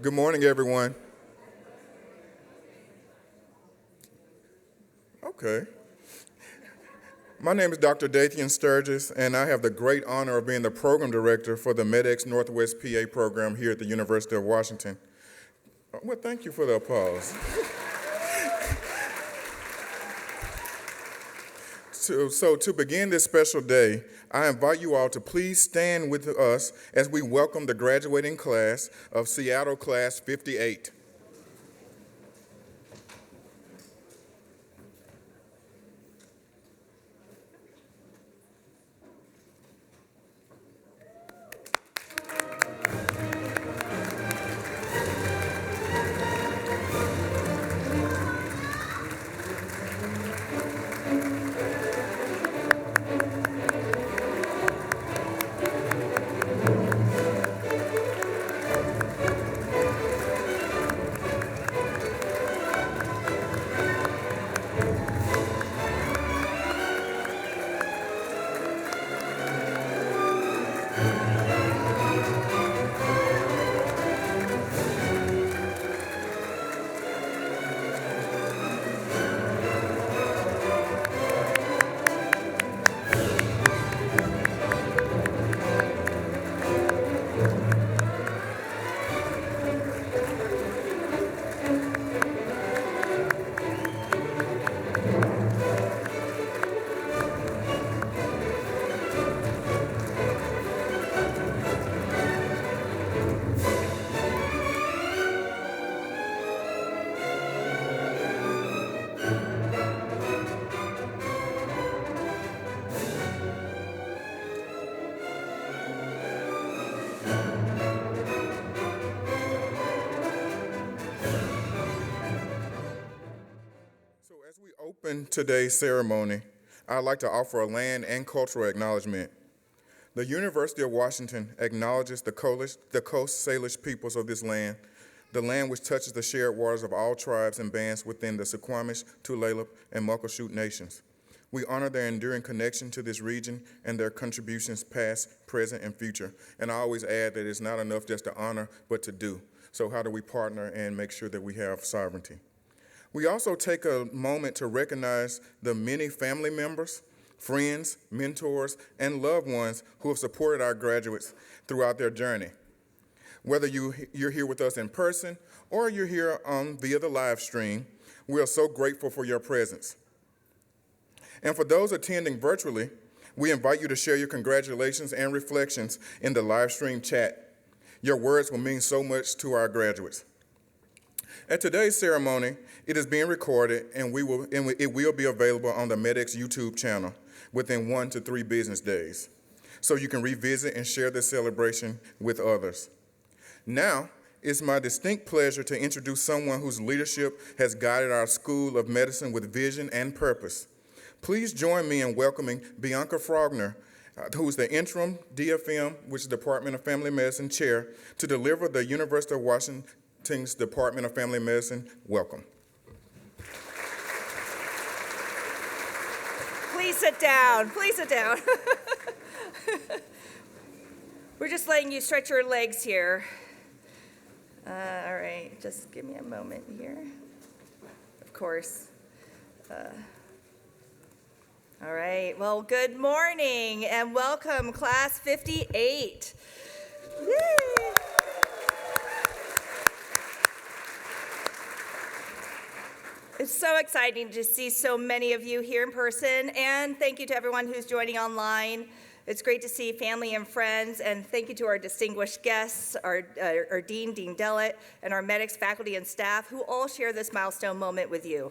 Good morning, everyone. Okay. My name is Dr. Dathian Sturgis, and I have the great honor of being the program director for the MEDEX Northwest PA program here at the University of Washington. Well, thank you for the applause. So to begin this special day, I invite you all to please stand with us as we welcome the graduating class of Seattle Class 58. As we open today's ceremony, I'd like to offer a land and cultural acknowledgement. The University of Washington acknowledges the Coast Salish peoples of this land, the land which touches the shared waters of all tribes and bands within the Suquamish, Tulalip, and Muckleshoot nations. We honor their enduring connection to this region and their contributions past, present, and future. And I always add that it's not enough just to honor, but to do. So how do we partner and make sure that we have sovereignty? We also take a moment to recognize the many family members, friends, mentors, and loved ones who have supported our graduates throughout their journey. Whether you're here with us in person or you're here via the live stream, we are so grateful for your presence. And for those attending virtually, we invite you to share your congratulations and reflections in the live stream chat. Your words will mean so much to our graduates. At today's ceremony, it is being recorded and it will be available on the MEDEX YouTube channel within 1 to 3 business days, so you can revisit and share this celebration with others. Now, it's my distinct pleasure to introduce someone whose leadership has guided our School of Medicine with vision and purpose. Please join me in welcoming Bianca Frogner, who is the interim DFM, which is Department of Family Medicine Chair, to deliver the University of Washington's Department of Family Medicine welcome. Please sit down. Please sit down. We're just letting you stretch your legs here. All right, just give me a moment here. Of course. All right, well, good morning and welcome, Class 58. Yay. It's so exciting to see so many of you here in person, and thank you to everyone who's joining online. It's great to see family and friends, and thank you to our distinguished guests, our Dean Dellett, and our MEDEX faculty and staff who all share this milestone moment with you.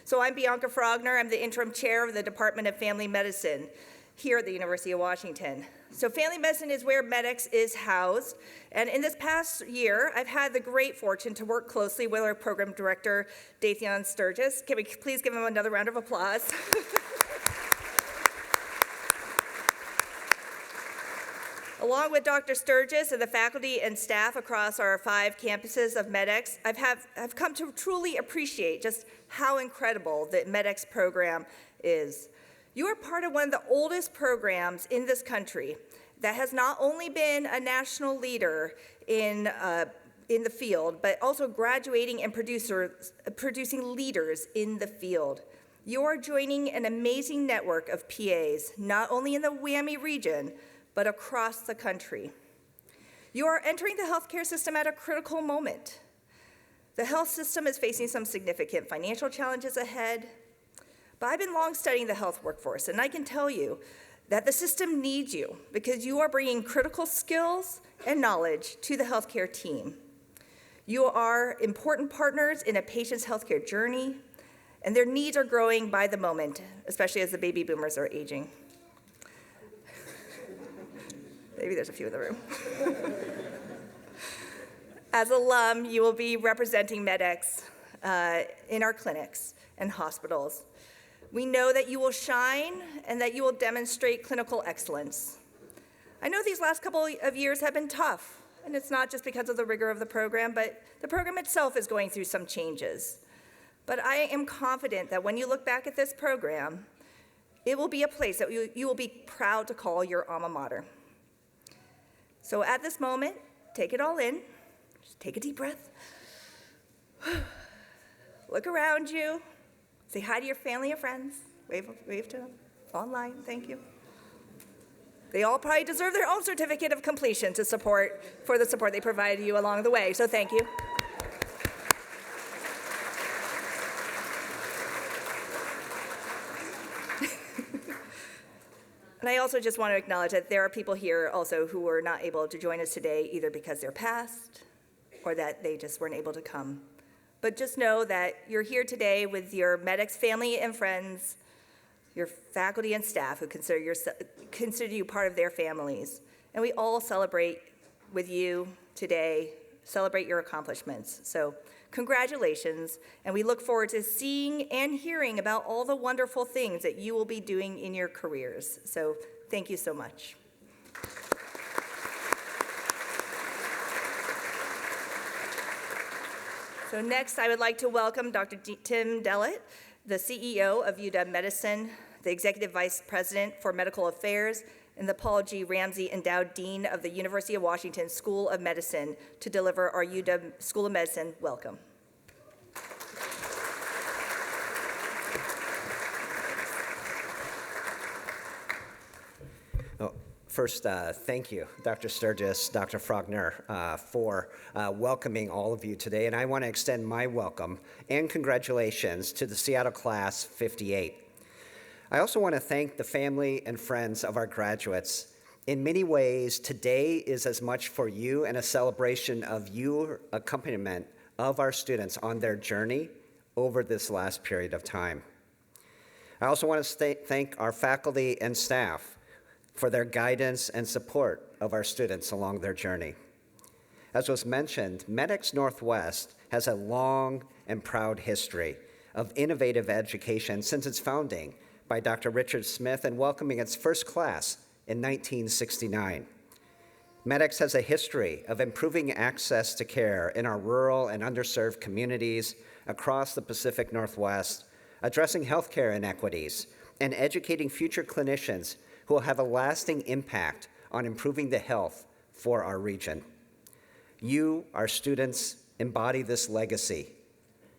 So I'm Bianca Frogner. I'm the interim chair of the Department of Family Medicine here at the University of Washington. So family medicine is where MEDEX is housed, and in this past year, I've had the great fortune to work closely with our program director, Dathion Sturgis. Can we please give him another round of applause? Along with Dr. Sturgis and the faculty and staff across our 5 campuses of MEDEX, I've come to truly appreciate just how incredible the MEDEX program is. You are part of one of the oldest programs in this country that has not only been a national leader in the field, but also graduating and producing leaders in the field. You are joining an amazing network of PAs, not only in the WWAMI region, but across the country. You are entering the healthcare system at a critical moment. The health system is facing some significant financial challenges ahead, but I've been long studying the health workforce, and I can tell you that the system needs you because you are bringing critical skills and knowledge to the healthcare team. You are important partners in a patient's healthcare journey, and their needs are growing by the moment, especially as the baby boomers are aging. Maybe there's a few in the room. As alum, you will be representing MEDEX in our clinics and hospitals. We know that you will shine and that you will demonstrate clinical excellence. I know these last couple of years have been tough, and it's not just because of the rigor of the program, but the program itself is going through some changes. But I am confident that when you look back at this program, it will be a place that you will be proud to call your alma mater. So at this moment, take it all in. Just take a deep breath. Look around you. Say hi to your family and friends. Wave to them. Online, thank you. They all probably deserve their own certificate of completion for the support they provided you along the way, so thank you. And I also just want to acknowledge that there are people here also who were not able to join us today, either because they're passed or that they just weren't able to come. But just know that you're here today with your MEDEX family and friends, your faculty and staff who consider you part of their families. And we all celebrate with you today, celebrate your accomplishments. So congratulations, and we look forward to seeing and hearing about all the wonderful things that you will be doing in your careers. So thank you so much. So next, I would like to welcome Dr. Tim Dellett, the CEO of UW-Medicine, the Executive Vice President for Medical Affairs, and the Paul G. Ramsey Endowed Dean of the University of Washington School of Medicine to deliver our UW School of Medicine welcome. First, thank you, Dr. Sturgis, Dr. Frogner, for welcoming all of you today. And I want to extend my welcome and congratulations to the Seattle Class 58. I also want to thank the family and friends of our graduates. In many ways, today is as much for you and a celebration of your accompaniment of our students on their journey over this last period of time. I also want to thank our faculty and staff for their guidance and support of our students along their journey. As was mentioned, MEDEX Northwest has a long and proud history of innovative education since its founding by Dr. Richard Smith and welcoming its first class in 1969. MEDEX has a history of improving access to care in our rural and underserved communities across the Pacific Northwest, addressing healthcare inequities, and educating future clinicians who will have a lasting impact on improving the health for our region. You, our students, embody this legacy.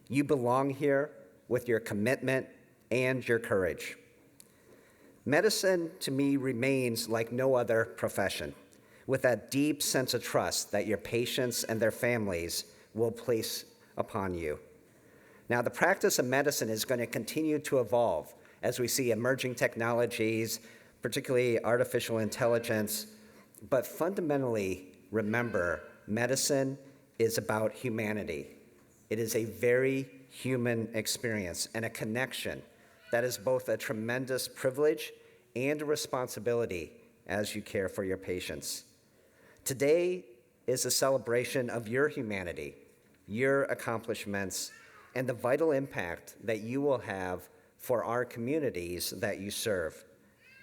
You belong here with your commitment and your courage. Medicine, to me, remains like no other profession, with that deep sense of trust that your patients and their families will place upon you. Now, the practice of medicine is going to continue to evolve as we see emerging technologies, particularly artificial intelligence, but fundamentally, remember, medicine is about humanity. It is a very human experience and a connection that is both a tremendous privilege and a responsibility as you care for your patients. Today is a celebration of your humanity, your accomplishments, and the vital impact that you will have for our communities that you serve.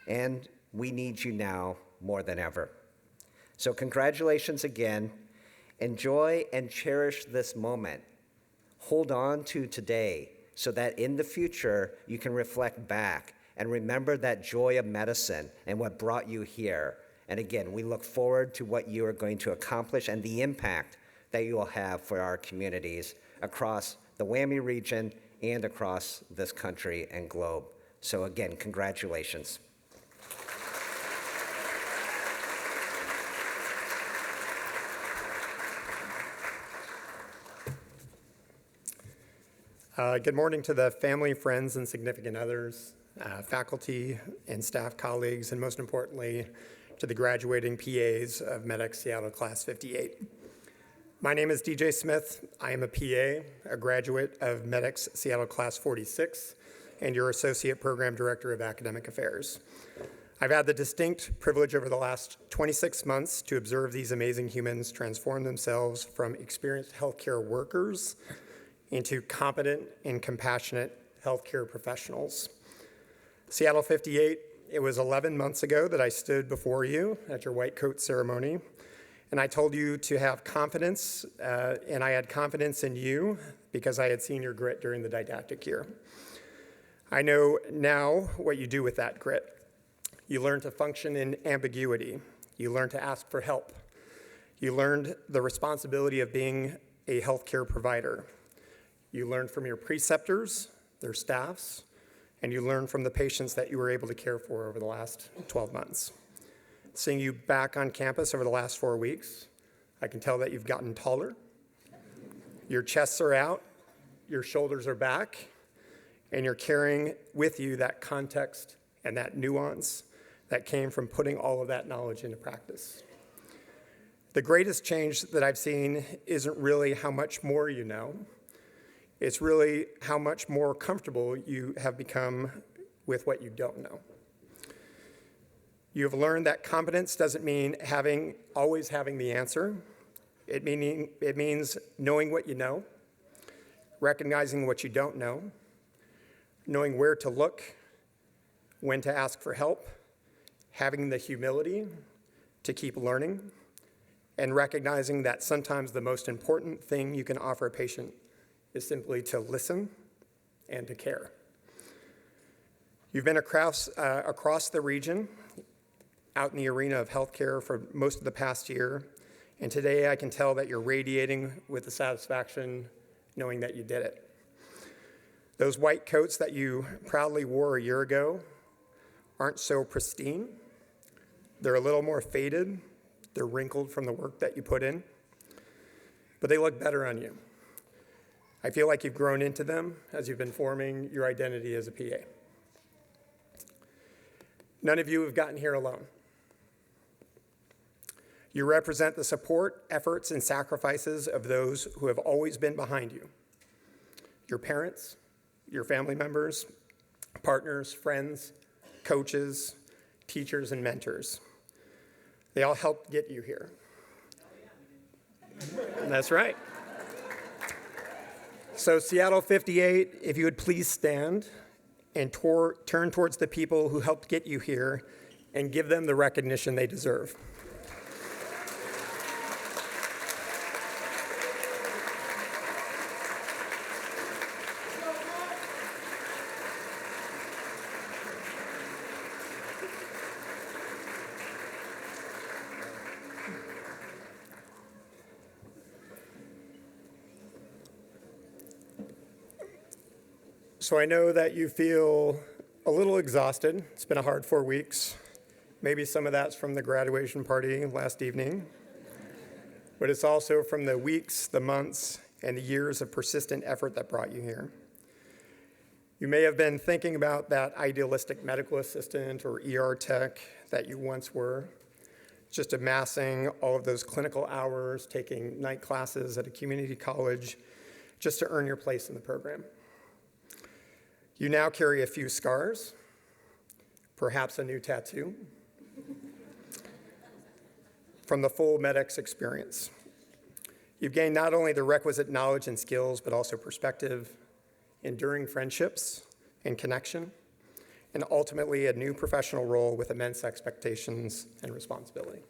And we need you now more than ever. So congratulations again. Enjoy and cherish this moment. Hold on to today so that in the future you can reflect back and remember that joy of medicine and what brought you here. And again, we look forward to what you are going to accomplish and the impact that you will have for our communities across the WWAMI region and across this country and globe. So again, congratulations. Good morning to the family, friends, and significant others, faculty and staff colleagues, and most importantly, to the graduating PAs of MEDEX Seattle Class 58. My name is DJ Smith. I am a PA, a graduate of MEDEX Seattle Class 46, and your Associate Program Director of Academic Affairs. I've had the distinct privilege over the last 26 months to observe these amazing humans transform themselves from experienced healthcare workers into competent and compassionate healthcare professionals. Seattle 58, it was 11 months ago that I stood before you at your white coat ceremony, and I told you to have confidence, and I had confidence in you because I had seen your grit during the didactic year. I know now what you do with that grit. You learn to function in ambiguity. You learn to ask for help. You learned the responsibility of being a healthcare provider. You learned from your preceptors, their staffs, and you learned from the patients that you were able to care for over the last 12 months. Seeing you back on campus over the last 4 weeks, I can tell that you've gotten taller. Your chests are out, your shoulders are back, and you're carrying with you that context and that nuance that came from putting all of that knowledge into practice. The greatest change that I've seen isn't really how much more you know. It's really how much more comfortable you have become with what you don't know. You have learned that competence doesn't mean always having the answer. It means knowing what you know, recognizing what you don't know, knowing where to look, when to ask for help, having the humility to keep learning, and recognizing that sometimes the most important thing you can offer a patient is simply to listen and to care. You've been across the region, out in the arena of healthcare for most of the past year, and today I can tell that you're radiating with the satisfaction knowing that you did it. Those white coats that you proudly wore a year ago aren't so pristine. They're a little more faded. They're wrinkled from the work that you put in, but they look better on you. I feel like you've grown into them as you've been forming your identity as a PA. None of you have gotten here alone. You represent the support, efforts, and sacrifices of those who have always been behind you. Your parents, your family members, partners, friends, coaches, teachers, and mentors. They all helped get you here. That's right. So Seattle 58, if you would please stand and turn towards the people who helped get you here and give them the recognition they deserve. So I know that you feel a little exhausted. It's been a hard 4 weeks. Maybe some of that's from the graduation party last evening. But it's also from the weeks, the months, and the years of persistent effort that brought you here. You may have been thinking about that idealistic medical assistant or ER tech that you once were, just amassing all of those clinical hours, taking night classes at a community college, just to earn your place in the program. You now carry a few scars, perhaps a new tattoo, from the full MEDEX experience. You've gained not only the requisite knowledge and skills, but also perspective, enduring friendships and connection, and ultimately a new professional role with immense expectations and responsibility.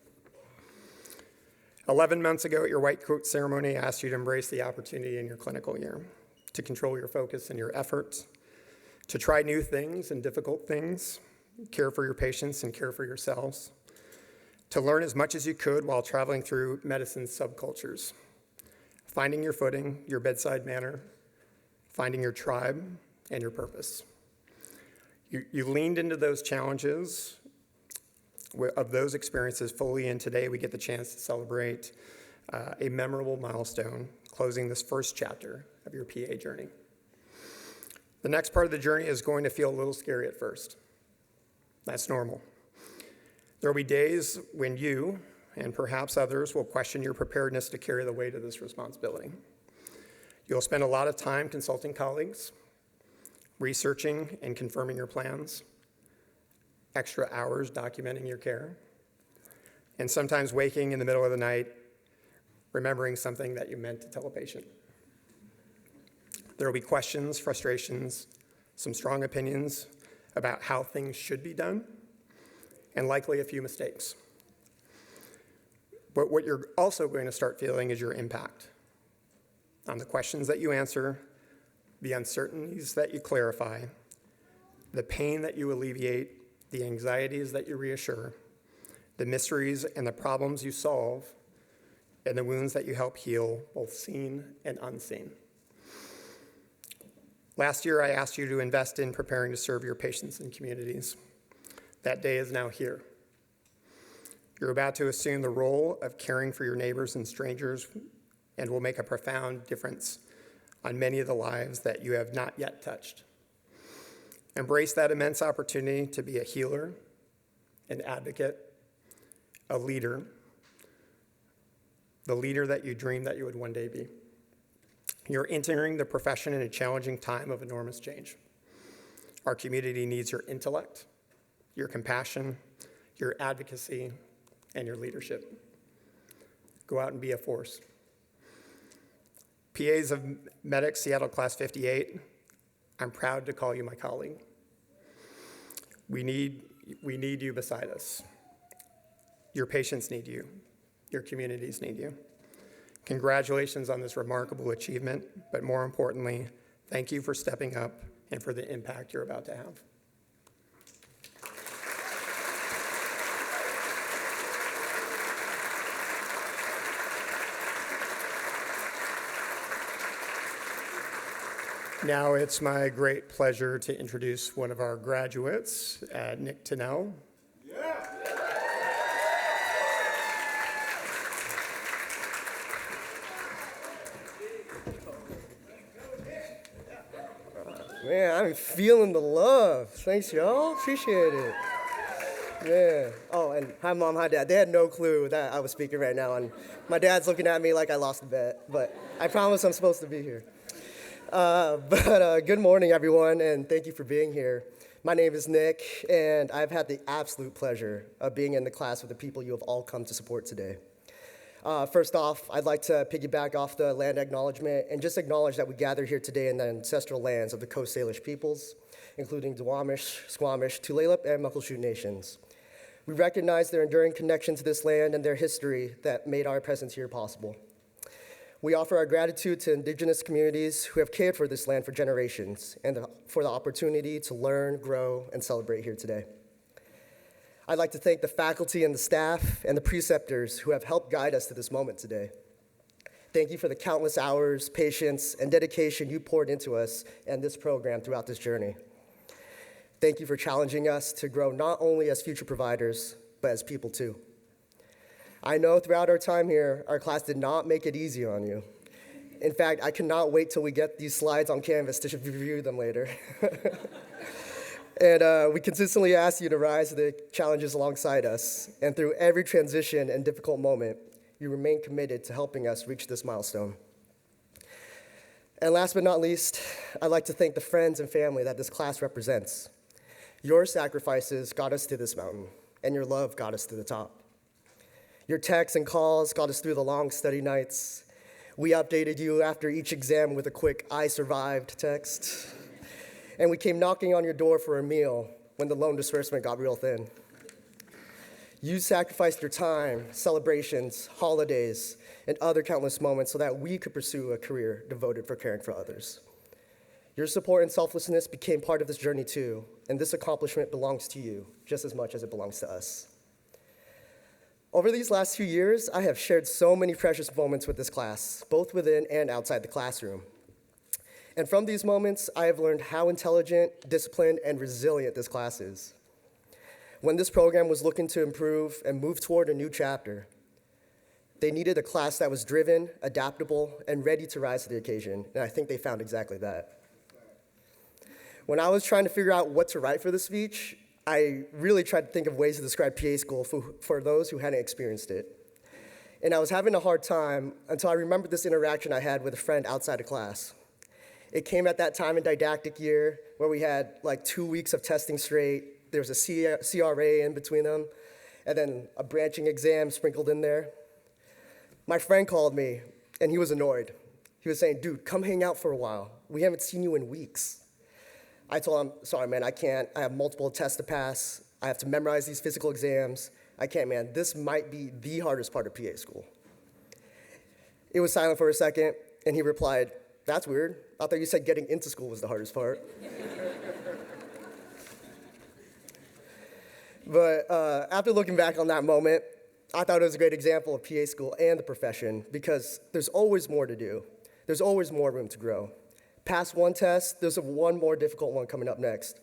11 months ago at your white coat ceremony, I asked you to embrace the opportunity in your clinical year, to control your focus and your efforts, to try new things and difficult things, care for your patients and care for yourselves, to learn as much as you could while traveling through medicine's subcultures, finding your footing, your bedside manner, finding your tribe and your purpose. You leaned into those challenges of those experiences fully, and today we get the chance to celebrate a memorable milestone, closing this first chapter of your PA journey. The next part of the journey is going to feel a little scary at first. That's normal. There will be days when you, and perhaps others, will question your preparedness to carry the weight of this responsibility. You'll spend a lot of time consulting colleagues, researching and confirming your plans, extra hours documenting your care, and sometimes waking in the middle of the night, remembering something that you meant to tell a patient. There will be questions, frustrations, some strong opinions about how things should be done, and likely a few mistakes. But what you're also going to start feeling is your impact on the questions that you answer, the uncertainties that you clarify, the pain that you alleviate, the anxieties that you reassure, the mysteries and the problems you solve, and the wounds that you help heal, both seen and unseen. Last year, I asked you to invest in preparing to serve your patients and communities. That day is now here. You're about to assume the role of caring for your neighbors and strangers and will make a profound difference on many of the lives that you have not yet touched. Embrace that immense opportunity to be a healer, an advocate, a leader, the leader that you dreamed that you would one day be. You're entering the profession in a challenging time of enormous change. Our community needs your intellect, your compassion, your advocacy, and your leadership. Go out and be a force. PAs of MEDEX Seattle Class 58, I'm proud to call you my colleague. We need you beside us. Your patients need you. Your communities need you. Congratulations on this remarkable achievement, but more importantly, thank you for stepping up and for the impact you're about to have. Now it's my great pleasure to introduce one of our graduates, Nick Tennell. Man, I'm feeling the love. Thanks, y'all. Appreciate it. Yeah. Oh, and hi, Mom, hi, Dad. They had no clue that I was speaking right now, and my dad's looking at me like I lost the bet, but I promise I'm supposed to be here. Good morning, everyone, and thank you for being here. My name is Nick, and I've had the absolute pleasure of being in the class with the people you have all come to support today. First off, I'd like to piggyback off the land acknowledgement and just acknowledge that we gather here today in the ancestral lands of the Coast Salish peoples, including Duwamish, Squamish, Tulalip, and Muckleshoot nations. We recognize their enduring connection to this land and their history that made our presence here possible. We offer our gratitude to Indigenous communities who have cared for this land for generations and for the opportunity to learn, grow, and celebrate here today. I'd like to thank the faculty and the staff and the preceptors who have helped guide us to this moment today. Thank you for the countless hours, patience, and dedication you poured into us and this program throughout this journey. Thank you for challenging us to grow not only as future providers, but as people too. I know throughout our time here, our class did not make it easy on you. In fact, I cannot wait till we get these slides on Canvas to review them later. And we consistently ask you to rise to the challenges alongside us. And through every transition and difficult moment, you remain committed to helping us reach this milestone. And last but not least, I'd like to thank the friends and family that this class represents. Your sacrifices got us to this mountain, and your love got us to the top. Your texts and calls got us through the long study nights. We updated you after each exam with a quick "I survived" text. And we came knocking on your door for a meal when the loan disbursement got real thin. You sacrificed your time, celebrations, holidays, and other countless moments so that we could pursue a career devoted for caring for others. Your support and selflessness became part of this journey too, and this accomplishment belongs to you just as much as it belongs to us. Over these last 2 years, I have shared so many precious moments with this class, both within and outside the classroom. And from these moments, I have learned how intelligent, disciplined, and resilient this class is. When this program was looking to improve and move toward a new chapter, they needed a class that was driven, adaptable, and ready to rise to the occasion, and I think they found exactly that. When I was trying to figure out what to write for this speech, I really tried to think of ways to describe PA school for those who hadn't experienced it. And I was having a hard time until I remembered this interaction I had with a friend outside of class. It came at that time in didactic year where we had like 2 weeks of testing straight. There was a CRA in between them, and then a branching exam sprinkled in there. My friend called me, and he was annoyed. He was saying, "Dude, come hang out for a while. We haven't seen you in weeks." I told him, "Sorry, man, I can't. I have multiple tests to pass. I have to memorize these physical exams. I can't, man. This might be the hardest part of PA school." It was silent for a second, and he replied, "That's weird. I thought you said getting into school was the hardest part." But after looking back on that moment, I thought it was a great example of PA school and the profession because there's always more to do. There's always more room to grow. Past one test, there's one more difficult one coming up next.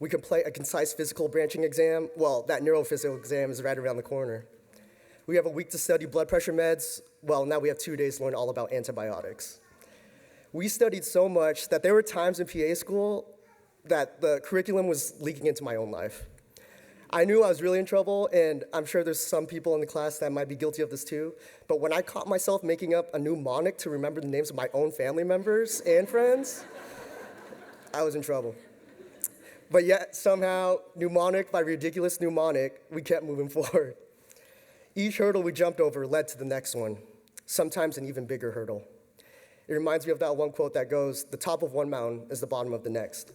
We complete a concise physical branching exam. Well, that neurophysical exam is right around the corner. We have a week to study blood pressure meds. Well, now we have 2 days to learn all about antibiotics. We studied so much that there were times in PA school that the curriculum was leaking into my own life. I knew I was really in trouble, and I'm sure there's some people in the class that might be guilty of this too, but when I caught myself making up a mnemonic to remember the names of my own family members and friends, I was in trouble. But yet, somehow, mnemonic by ridiculous mnemonic, we kept moving forward. Each hurdle we jumped over led to the next one, sometimes an even bigger hurdle. It reminds me of that one quote that goes, "The top of one mountain is the bottom of the next."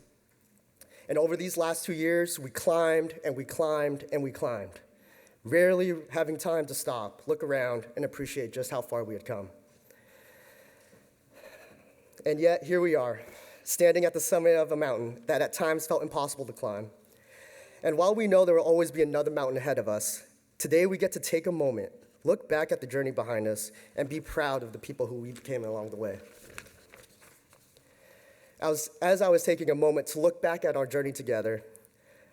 And over these last 2 years, we climbed and we climbed and we climbed, rarely having time to stop, look around, and appreciate just how far we had come. And yet, here we are, standing at the summit of a mountain that at times felt impossible to climb. And while we know there will always be another mountain ahead of us, today we get to take a moment, look back at the journey behind us, and be proud of the people who we became along the way. As I was taking a moment to look back at our journey together,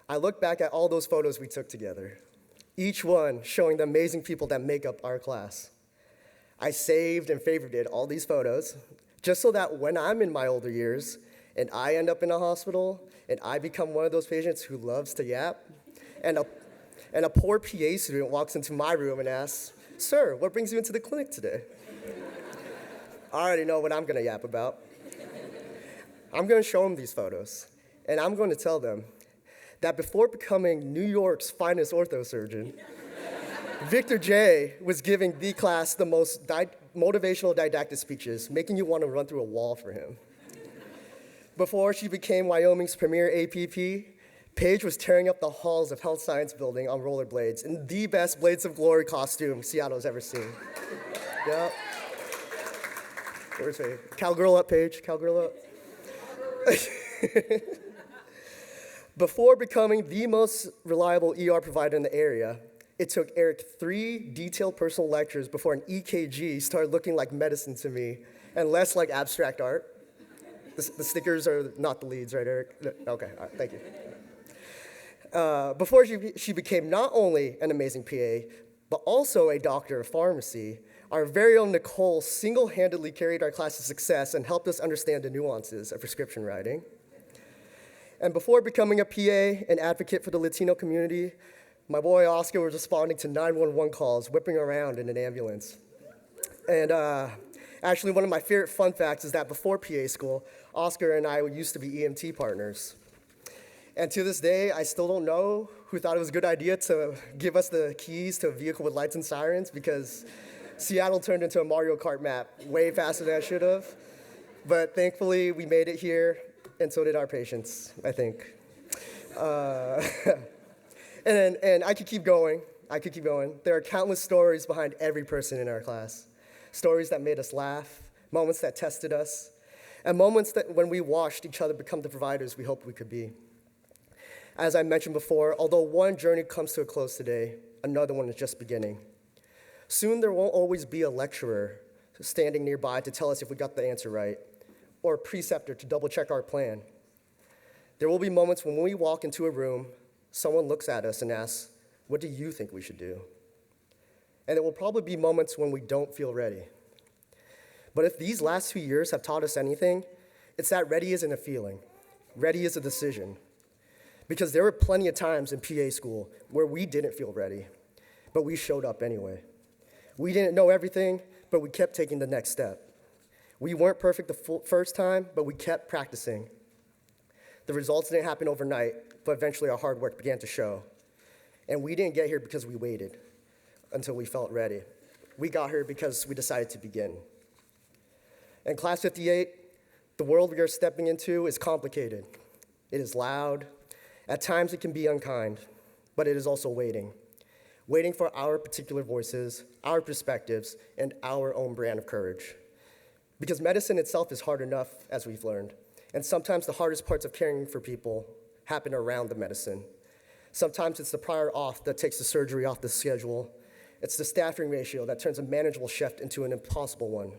I looked back at all those photos we took together, each one showing the amazing people that make up our class. I saved and favorited all these photos just so that when I'm in my older years and I end up in a hospital and I become one of those patients who loves to yap, and a poor PA student walks into my room and asks, "Sir, what brings you into the clinic today?" I already know what I'm gonna yap about. I'm gonna show them these photos, and I'm gonna tell them that before becoming New York's finest orthosurgeon, Victor J. was giving the class the most motivational didactic speeches, making you want to run through a wall for him. Before she became Wyoming's premier APP, Paige was tearing up the halls of Health Science Building on rollerblades in the best Blades of Glory costume Seattle's ever seen. Yep. Where's Paige? Cowgirl up, Paige. Cowgirl up. Before becoming the most reliable ER provider in the area, it took Eric 3 detailed personal lectures before an EKG started looking like medicine to me and less like abstract art. The stickers are not the leads, right, Eric? Okay, all right, thank you. Before she became not only an amazing PA, but also a doctor of pharmacy, our very own Nicole single-handedly carried our class to success and helped us understand the nuances of prescription writing. And before becoming a PA and advocate for the Latino community, my boy Oscar was responding to 911 calls, whipping around in an ambulance. And actually, one of my favorite fun facts is that before PA school, Oscar and I used to be EMT partners. And to this day, I still don't know who thought it was a good idea to give us the keys to a vehicle with lights and sirens, because Seattle turned into a Mario Kart map way faster than I should have. But thankfully, we made it here, and so did our patients, I think. And I could keep going. There are countless stories behind every person in our class. Stories that made us laugh, moments that tested us, and moments that when we watched each other become the providers we hoped we could be. As I mentioned before, although one journey comes to a close today, another one is just beginning. Soon there won't always be a lecturer standing nearby to tell us if we got the answer right, or a preceptor to double check our plan. There will be moments when we walk into a room, someone looks at us and asks, "What do you think we should do?" And there will probably be moments when we don't feel ready. But if these last 2 years have taught us anything, it's that ready isn't a feeling. Ready is a decision. Because there were plenty of times in PA school where we didn't feel ready, but we showed up anyway. We didn't know everything, but we kept taking the next step. We weren't perfect the first time, but we kept practicing. The results didn't happen overnight, but eventually our hard work began to show. And we didn't get here because we waited until we felt ready. We got here because we decided to begin. And Class 58, the world we are stepping into is complicated. It is loud. At times it can be unkind, but it is also waiting for our particular voices, our perspectives, and our own brand of courage. Because medicine itself is hard enough, as we've learned, and sometimes the hardest parts of caring for people happen around the medicine. Sometimes it's the prior auth that takes the surgery off the schedule. It's the staffing ratio that turns a manageable shift into an impossible one.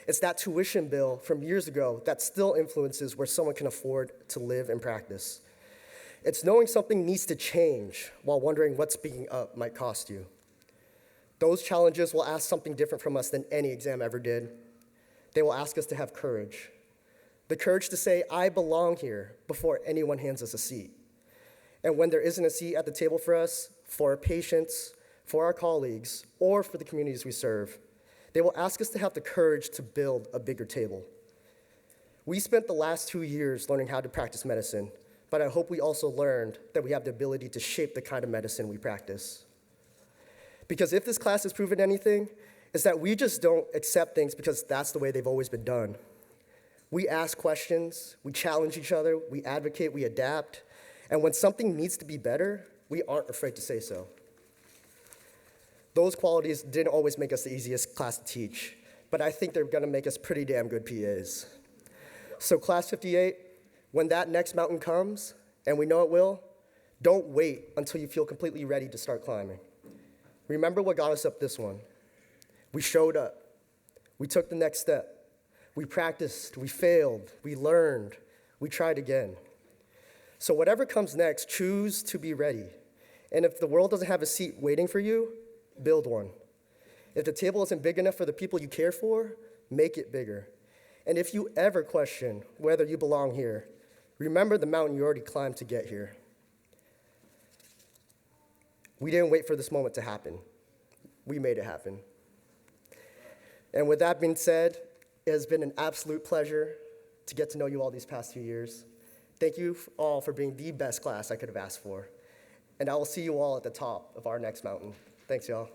It's that tuition bill from years ago that still influences where someone can afford to live and practice. It's knowing something needs to change while wondering what speaking up might cost you. Those challenges will ask something different from us than any exam ever did. They will ask us to have courage. The courage to say, "I belong here," before anyone hands us a seat. And when there isn't a seat at the table for us, for our patients, for our colleagues, or for the communities we serve, they will ask us to have the courage to build a bigger table. We spent the last 2 years learning how to practice medicine, but I hope we also learned that we have the ability to shape the kind of medicine we practice. Because if this class has proven anything, it's that we just don't accept things because that's the way they've always been done. We ask questions, we challenge each other, we advocate, we adapt, and when something needs to be better, we aren't afraid to say so. Those qualities didn't always make us the easiest class to teach, but I think they're gonna make us pretty damn good PAs. So class 58, when that next mountain comes, and we know it will, don't wait until you feel completely ready to start climbing. Remember what got us up this one. We showed up. We took the next step. We practiced. We failed. We learned. We tried again. So whatever comes next, choose to be ready. And if the world doesn't have a seat waiting for you, build one. If the table isn't big enough for the people you care for, make it bigger. And if you ever question whether you belong here, remember the mountain you already climbed to get here. We didn't wait for this moment to happen. We made it happen. And with that being said, it has been an absolute pleasure to get to know you all these past few years. Thank you all for being the best class I could have asked for. And I will see you all at the top of our next mountain. Thanks, y'all.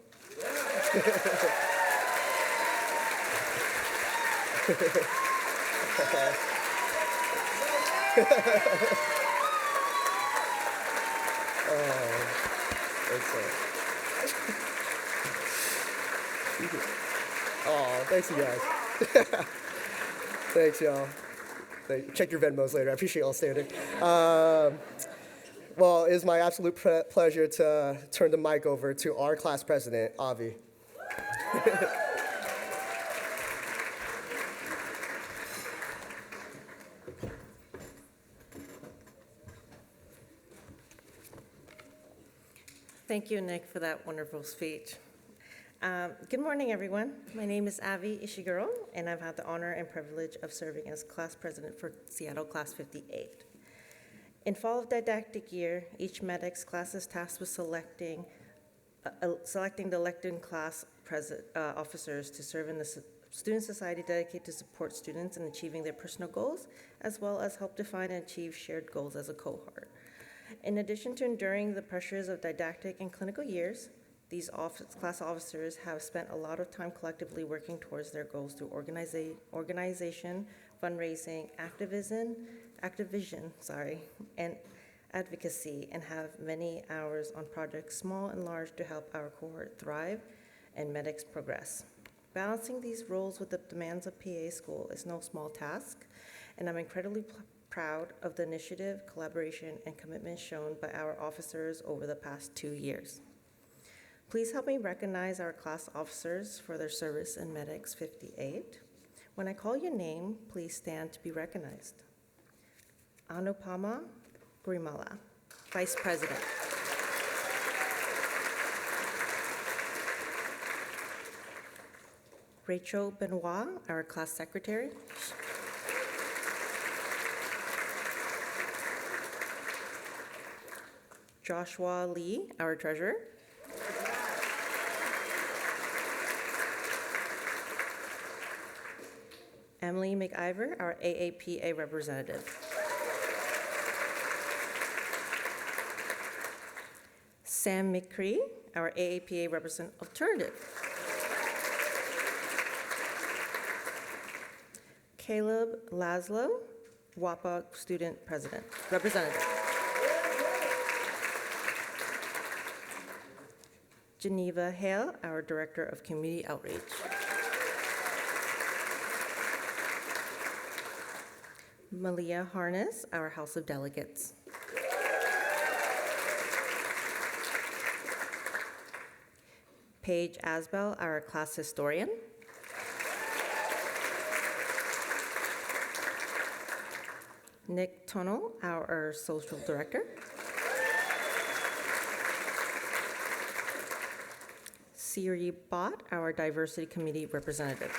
Oh, thanks, you guys. Thanks, y'all. Check your Venmos later. I appreciate y'all standing. Well, it is my absolute pleasure to turn the mic over to our class president, Avi. Thank you, Nick, for that wonderful speech. Good morning, everyone. My name is Avi Ishiguro, and I've had the honor and privilege of serving as class president for Seattle Class 58. In fall of didactic year, each MEDEX class is tasked with selecting the elected class officers to serve in the student society dedicated to support students in achieving their personal goals, as well as help define and achieve shared goals as a cohort. In addition to enduring the pressures of didactic and clinical years, these class officers have spent a lot of time collectively working towards their goals through organization, fundraising, activism, and advocacy, and have many hours on projects small and large to help our cohort thrive and MEDEX progress. Balancing these roles with the demands of PA school is no small task, and I'm incredibly proud of the initiative, collaboration, and commitment shown by our officers over the past 2 years. Please help me recognize our class officers for their service in MEDEX 58. When I call your name, please stand to be recognized. Anupama Grimala, Vice President. Rachel Benoit, our class secretary. Joshua Lee, our treasurer. Emily McIver, our AAPA representative. Sam McCree, our AAPA representative alternative. Caleb Laszlo, WAPA student representative. Geneva Hale, our Director of Community Outreach. Malia Harness, our House of Delegates. Paige Asbell, our class historian. Nick Tunnell, our social director. Siri Bott, our diversity committee representative.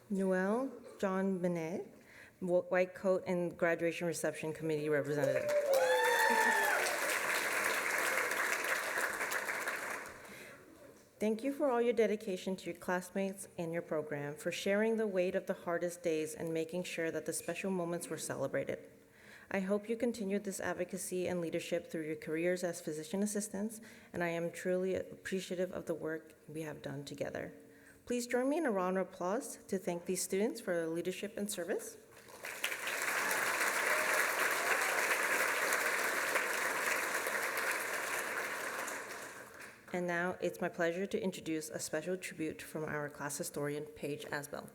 Noel John Benet, white coat and graduation reception committee representative. Thank you for all your dedication to your classmates and your program, for sharing the weight of the hardest days and making sure that the special moments were celebrated. I hope you continue this advocacy and leadership through your careers as physician assistants, and I am truly appreciative of the work we have done together. Please join me in a round of applause to thank these students for their leadership and service. And now it's my pleasure to introduce a special tribute from our class historian, Paige Asbell.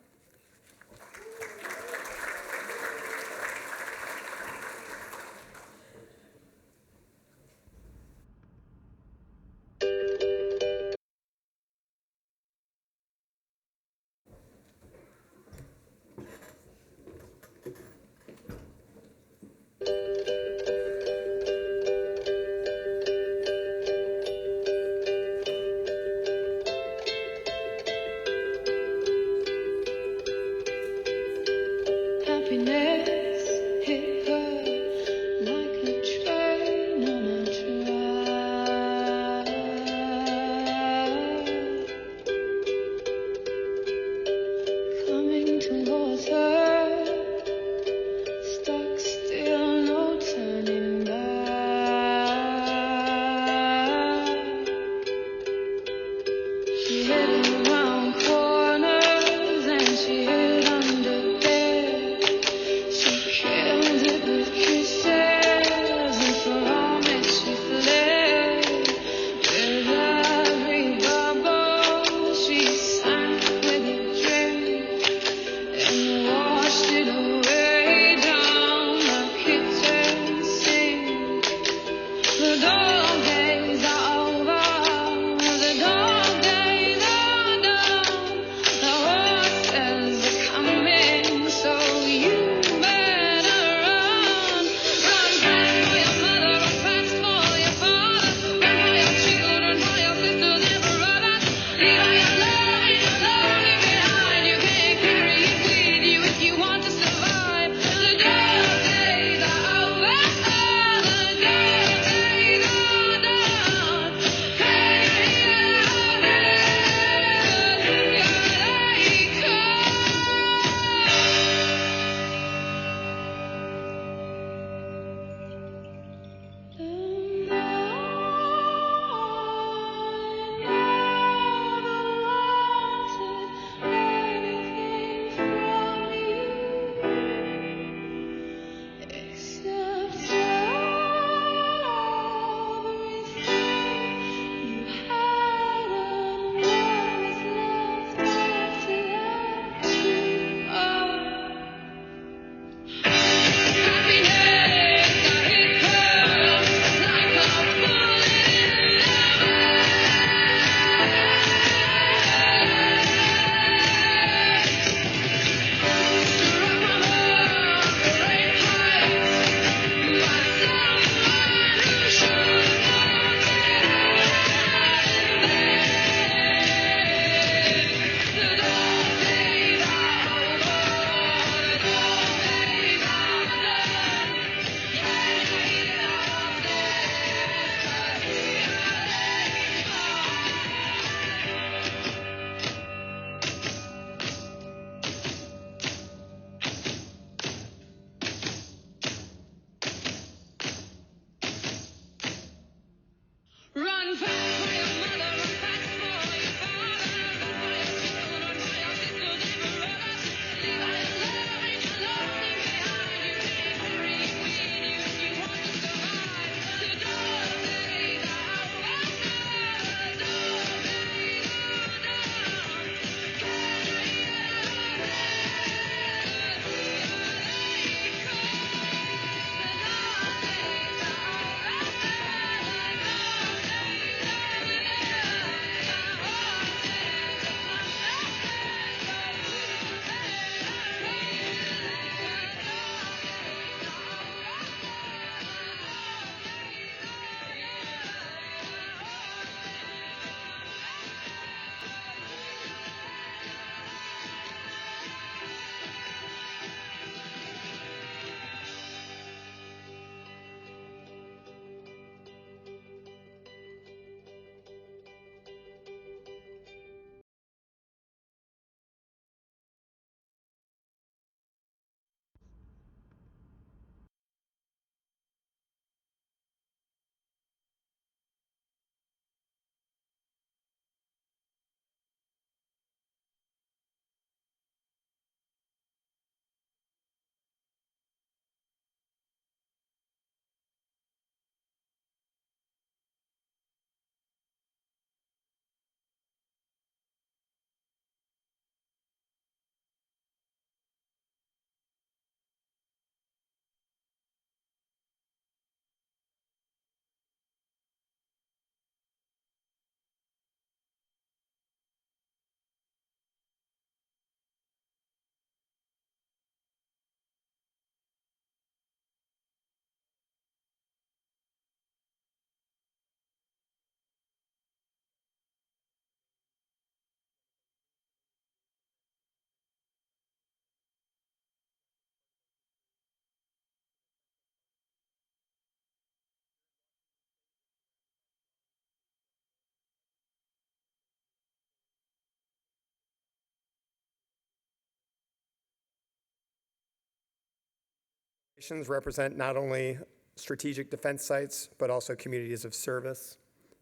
Nations represent not only strategic defense sites, but also communities of service,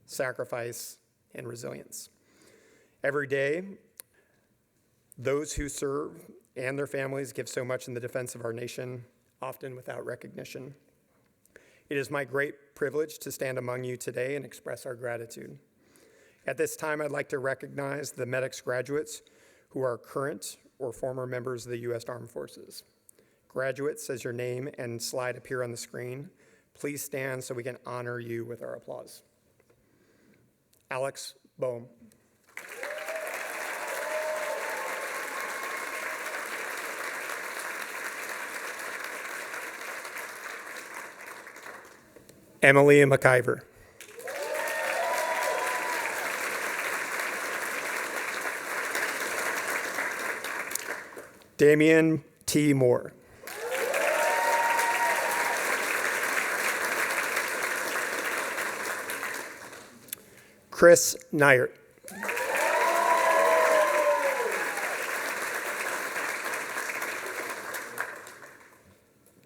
sacrifice, and resilience. Every day, those who serve and their families give so much in the defense of our nation, often without recognition. It is my great privilege to stand among you today and express our gratitude. At this time, I'd like to recognize the MEDEX graduates who are current or former members of the U.S. Armed Forces. Graduates, as your name and slide appear on the screen, please stand so we can honor you with our applause. Alex Boehm. Emily McIver. Damian T. Moore. Chris Nyert.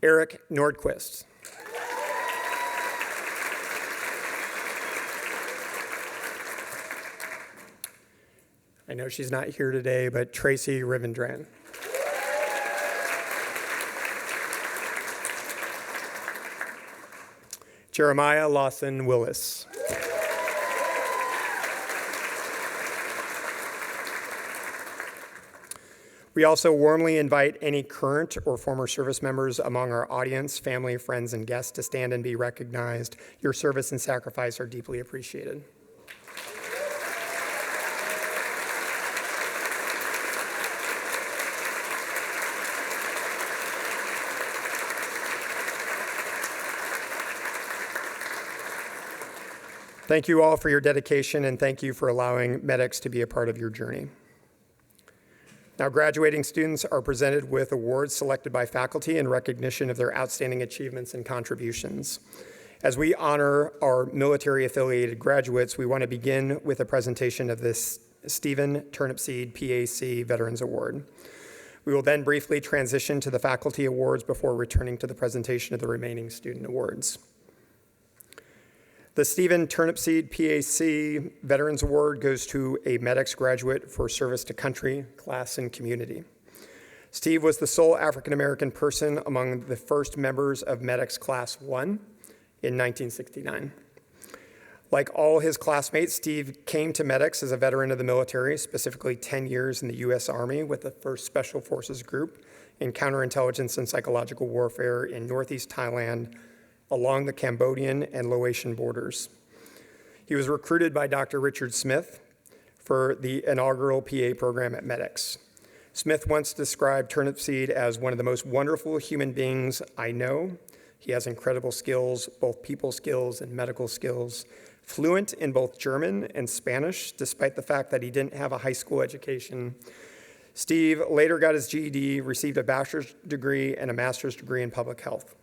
Eric Nordquist. I know she's not here today, but Tracy Rivendran. Jeremiah Lawson Willis. We also warmly invite any current or former service members among our audience, family, friends, and guests to stand and be recognized. Your service and sacrifice are deeply appreciated. Thank you all for your dedication, and thank you for allowing MEDEX to be a part of your journey. Now, graduating students are presented with awards selected by faculty in recognition of their outstanding achievements and contributions. As we honor our military-affiliated graduates, we want to begin with a presentation of this Stephen Turnipseed PAC Veterans Award. We will then briefly transition to the faculty awards before returning to the presentation of the remaining student awards. The Stephen Turnipseed PAC Veterans Award goes to a MEDEX graduate for service to country, class, and community. Steve was the sole African-American person among the first members of MEDEX Class 1 in 1969. Like all his classmates, Steve came to MEDEX as a veteran of the military, specifically 10 years in the U.S. Army with the 1st Special Forces Group in counterintelligence and psychological warfare in Northeast Thailand, along the Cambodian and Laotian borders. He was recruited by Dr. Richard Smith for the inaugural PA program at MEDEX. Smith once described Turnipseed as one of the most wonderful human beings I know. He has incredible skills, both people skills and medical skills, fluent in both German and Spanish, despite the fact that he didn't have a high school education. Steve later got his GED, received a bachelor's degree and a master's degree in public health.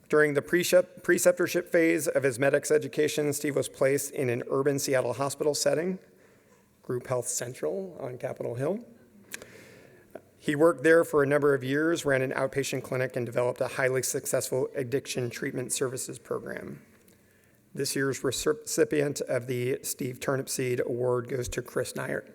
During the preceptorship phase of his MEDEX education, Steve was placed in an urban Seattle hospital setting, Group Health Central on Capitol Hill. He worked there for a number of years, ran an outpatient clinic, and developed a highly successful addiction treatment services program. This year's recipient of the Steve Turnipseed Award goes to Chris Nyert.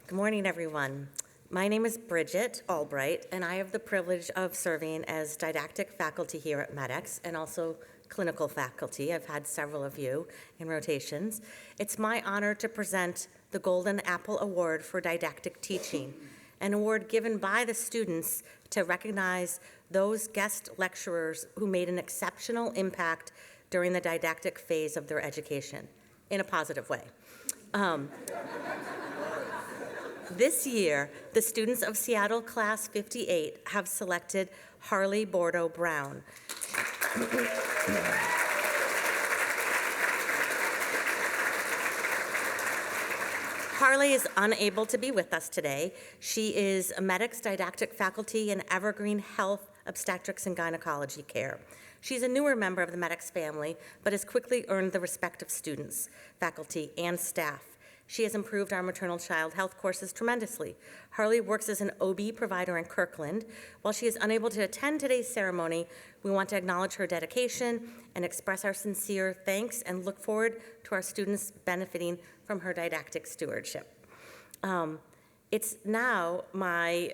Good morning, everyone. My name is Bridget Albright, and I have the privilege of serving as didactic faculty here at MEDEX and also clinical faculty. I've had several of you in rotations. It's my honor to present the Golden Apple Award for Didactic Teaching, an award given by the students to recognize those guest lecturers who made an exceptional impact during the didactic phase of their education in a positive way. This year, the students of Seattle Class 58 have selected Harley Bordeaux Brown. Harley is unable to be with us today. She is a MEDEX didactic faculty in Evergreen Health, Obstetrics, and Gynecology Care. She's a newer member of the MEDEX family, but has quickly earned the respect of students, faculty, and staff. She has improved our maternal child health courses tremendously. Harley works as an OB provider in Kirkland. While she is unable to attend today's ceremony, we want to acknowledge her dedication and express our sincere thanks and look forward to our students benefiting from her didactic stewardship. It's now my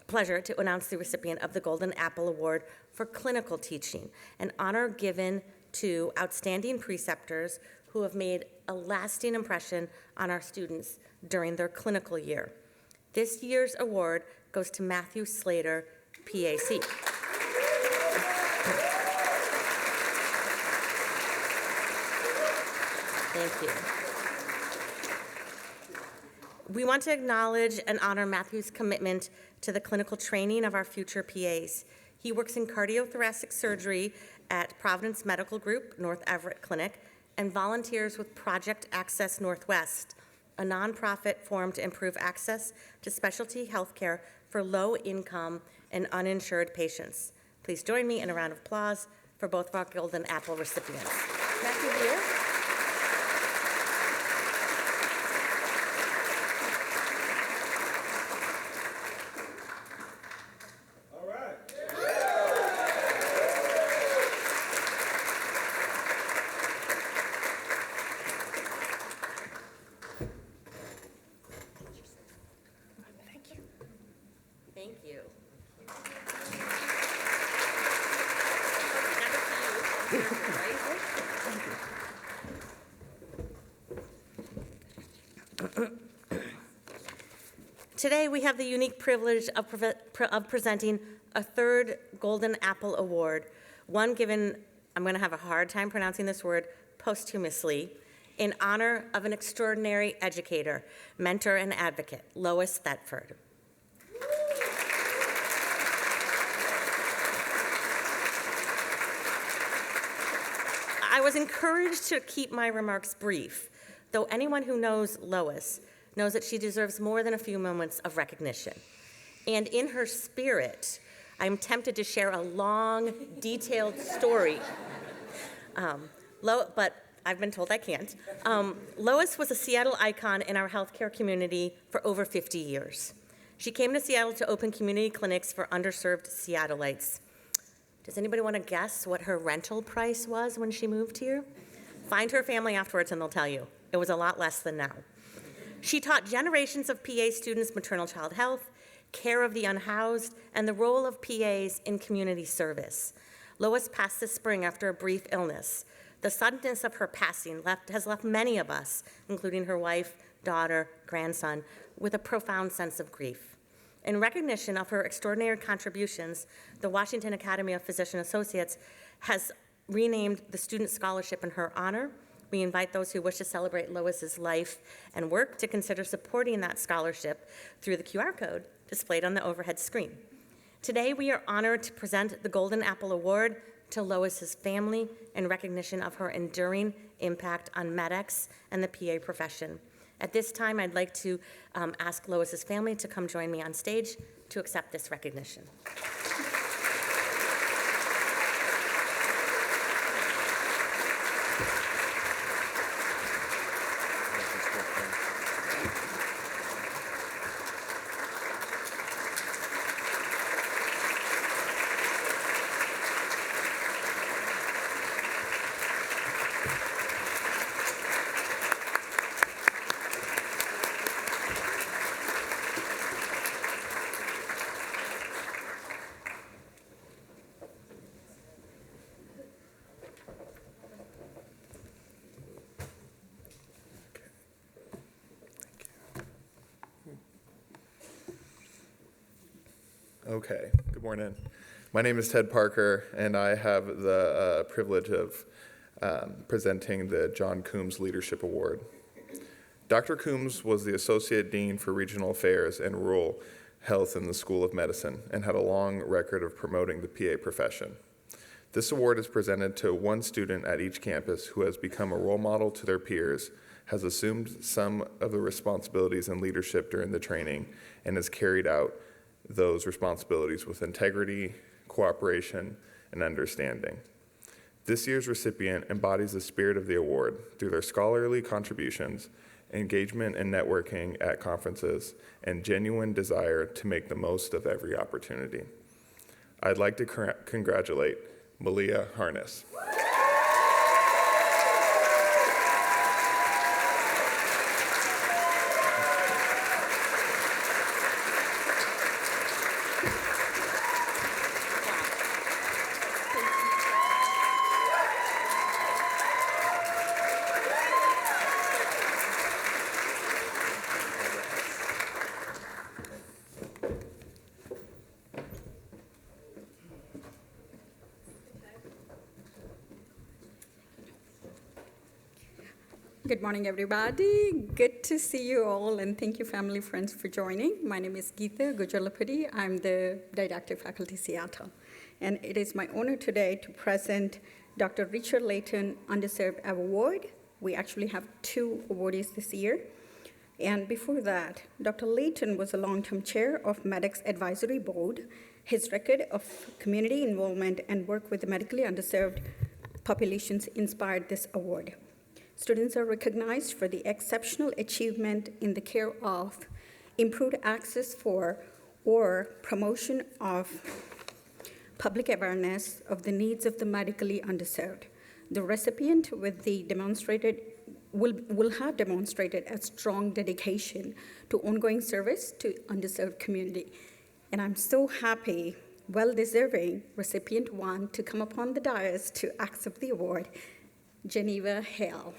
pleasure to announce the recipient of the Golden Apple Award for Clinical Teaching, an honor given to outstanding preceptors who have made a lasting impression on our students during their clinical year. This year's award goes to Matthew Slater, PAC. Thank you. We want to acknowledge and honor Matthew's commitment to the clinical training of our future PAs. He works in cardiothoracic surgery at Providence Medical Group, North Everett Clinic, and volunteers with Project Access Northwest, a nonprofit formed to improve access to specialty health care for low-income and uninsured patients. Please join me in a round of applause for both of our Golden Apple recipients. Matthew here. Thank you. Today, we have the unique privilege of presenting a third Golden Apple Award, one given, I'm going to have a hard time pronouncing this word, posthumously, in honor of an extraordinary educator, mentor, and advocate, Lois Thetford. I was encouraged to keep my remarks brief, though anyone who knows Lois knows that she deserves more than a few moments of recognition. And in her spirit, I'm tempted to share a long, detailed story. But I've been told I can't. Lois was a Seattle icon in our healthcare community for over 50 years. She came to Seattle to open community clinics for underserved Seattleites. Does anybody want to guess what her rental price was when she moved here? Find her family afterwards and they'll tell you. It was a lot less than now. She taught generations of PA students maternal child health, care of the unhoused, and the role of PAs in community service. Lois passed this spring after a brief illness. The suddenness of her passing has left many of us, including her wife, daughter, grandson, with a profound sense of grief. In recognition of her extraordinary contributions, the Washington Academy of Physician Associates has renamed the Student Scholarship in her honor. We invite those who wish to celebrate Lois's life and work to consider supporting that scholarship through the QR code displayed on the overhead screen. Today, we are honored to present the Golden Apple Award to Lois's family in recognition of her enduring impact on MEDEX and the PA profession. At this time, I'd like to ask Lois's family to come join me on stage to accept this recognition. Okay, good morning. My name is Ted Parker, and I have the privilege of presenting the John Coombs Leadership Award. Dr. Coombs was the Associate Dean for Regional Affairs and Rural Health in the School of Medicine and had a long record of promoting the PA profession. This award is presented to one student at each campus who has become a role model to their peers, has assumed some of the responsibilities and leadership during the training, and has carried out those responsibilities with integrity, cooperation, and understanding. This year's recipient embodies the spirit of the award through their scholarly contributions, engagement and networking at conferences, and genuine desire to make the most of every opportunity. I'd like to congratulate Malia Harness. Good morning, everybody. Good to see you all, and thank you, family, friends, for joining. My name is Geeta Gujalapudi. I'm the Didactic Faculty, Seattle. And it is my honor today to present Dr. Richard Layton Underserved Award. We actually have 2 awardees this year. And before that, Dr. Layton was a long-term chair of MEDEX Advisory Board. His record of community involvement and work with the medically underserved populations inspired this award. Students are recognized for the exceptional achievement in the care of, improved access for, or promotion of public awareness of the needs of the medically underserved. The recipient will have demonstrated a strong dedication to ongoing service to underserved community. And I'm so happy, well-deserving recipient 1 to come upon the dais to accept the award, Geneva Hale.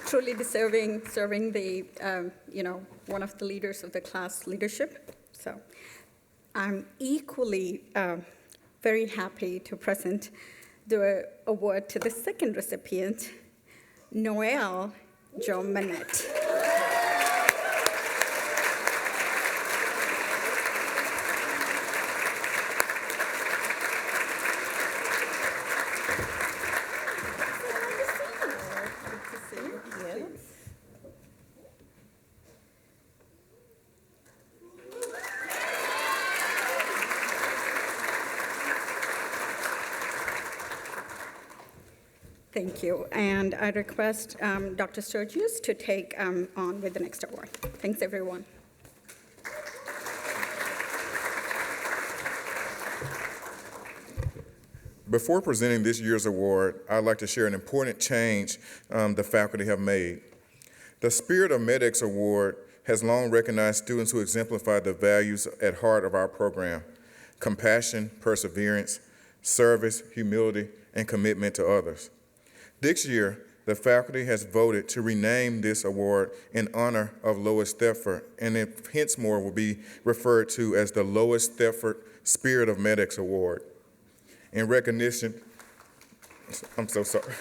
Truly serving the, one of the leaders of the class leadership. So I'm equally very happy to present the award to the second recipient, Noelle Jo Manette. Thank you. And I request Dr. Sturgis to take on with the next award. Thanks, everyone. Before presenting this year's award, I'd like to share an important change the faculty have made. The Spirit of MEDEX Award has long recognized students who exemplify the values at heart of our program: compassion, perseverance, service, humility, and commitment to others. This year, the faculty has voted to rename this award in honor of Lois Thetford, and it henceforth will be referred to as the Lois Thetford Spirit of MEDEX Award. In recognition, I'm so sorry.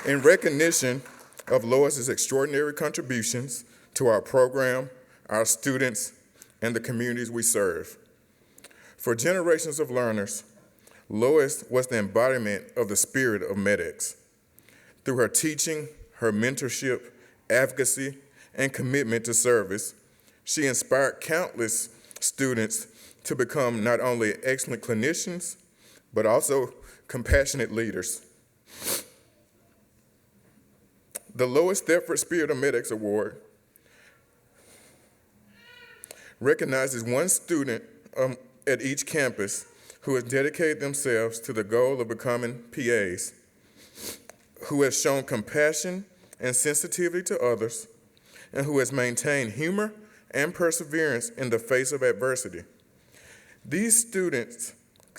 In recognition of Lois's extraordinary contributions to our program, our students, and the communities we serve. For generations of learners, Lois was the embodiment of the spirit of MEDEX. Through her teaching, her mentorship, advocacy, and commitment to service, she inspired countless students to become not only excellent clinicians, but also compassionate leaders. The Lois Thetford Spirit of MEDEX Award recognizes one student at each campus who has dedicated themselves to the goal of becoming PAs, who has shown compassion and sensitivity to others, and who has maintained humor and perseverance in the face of adversity. These students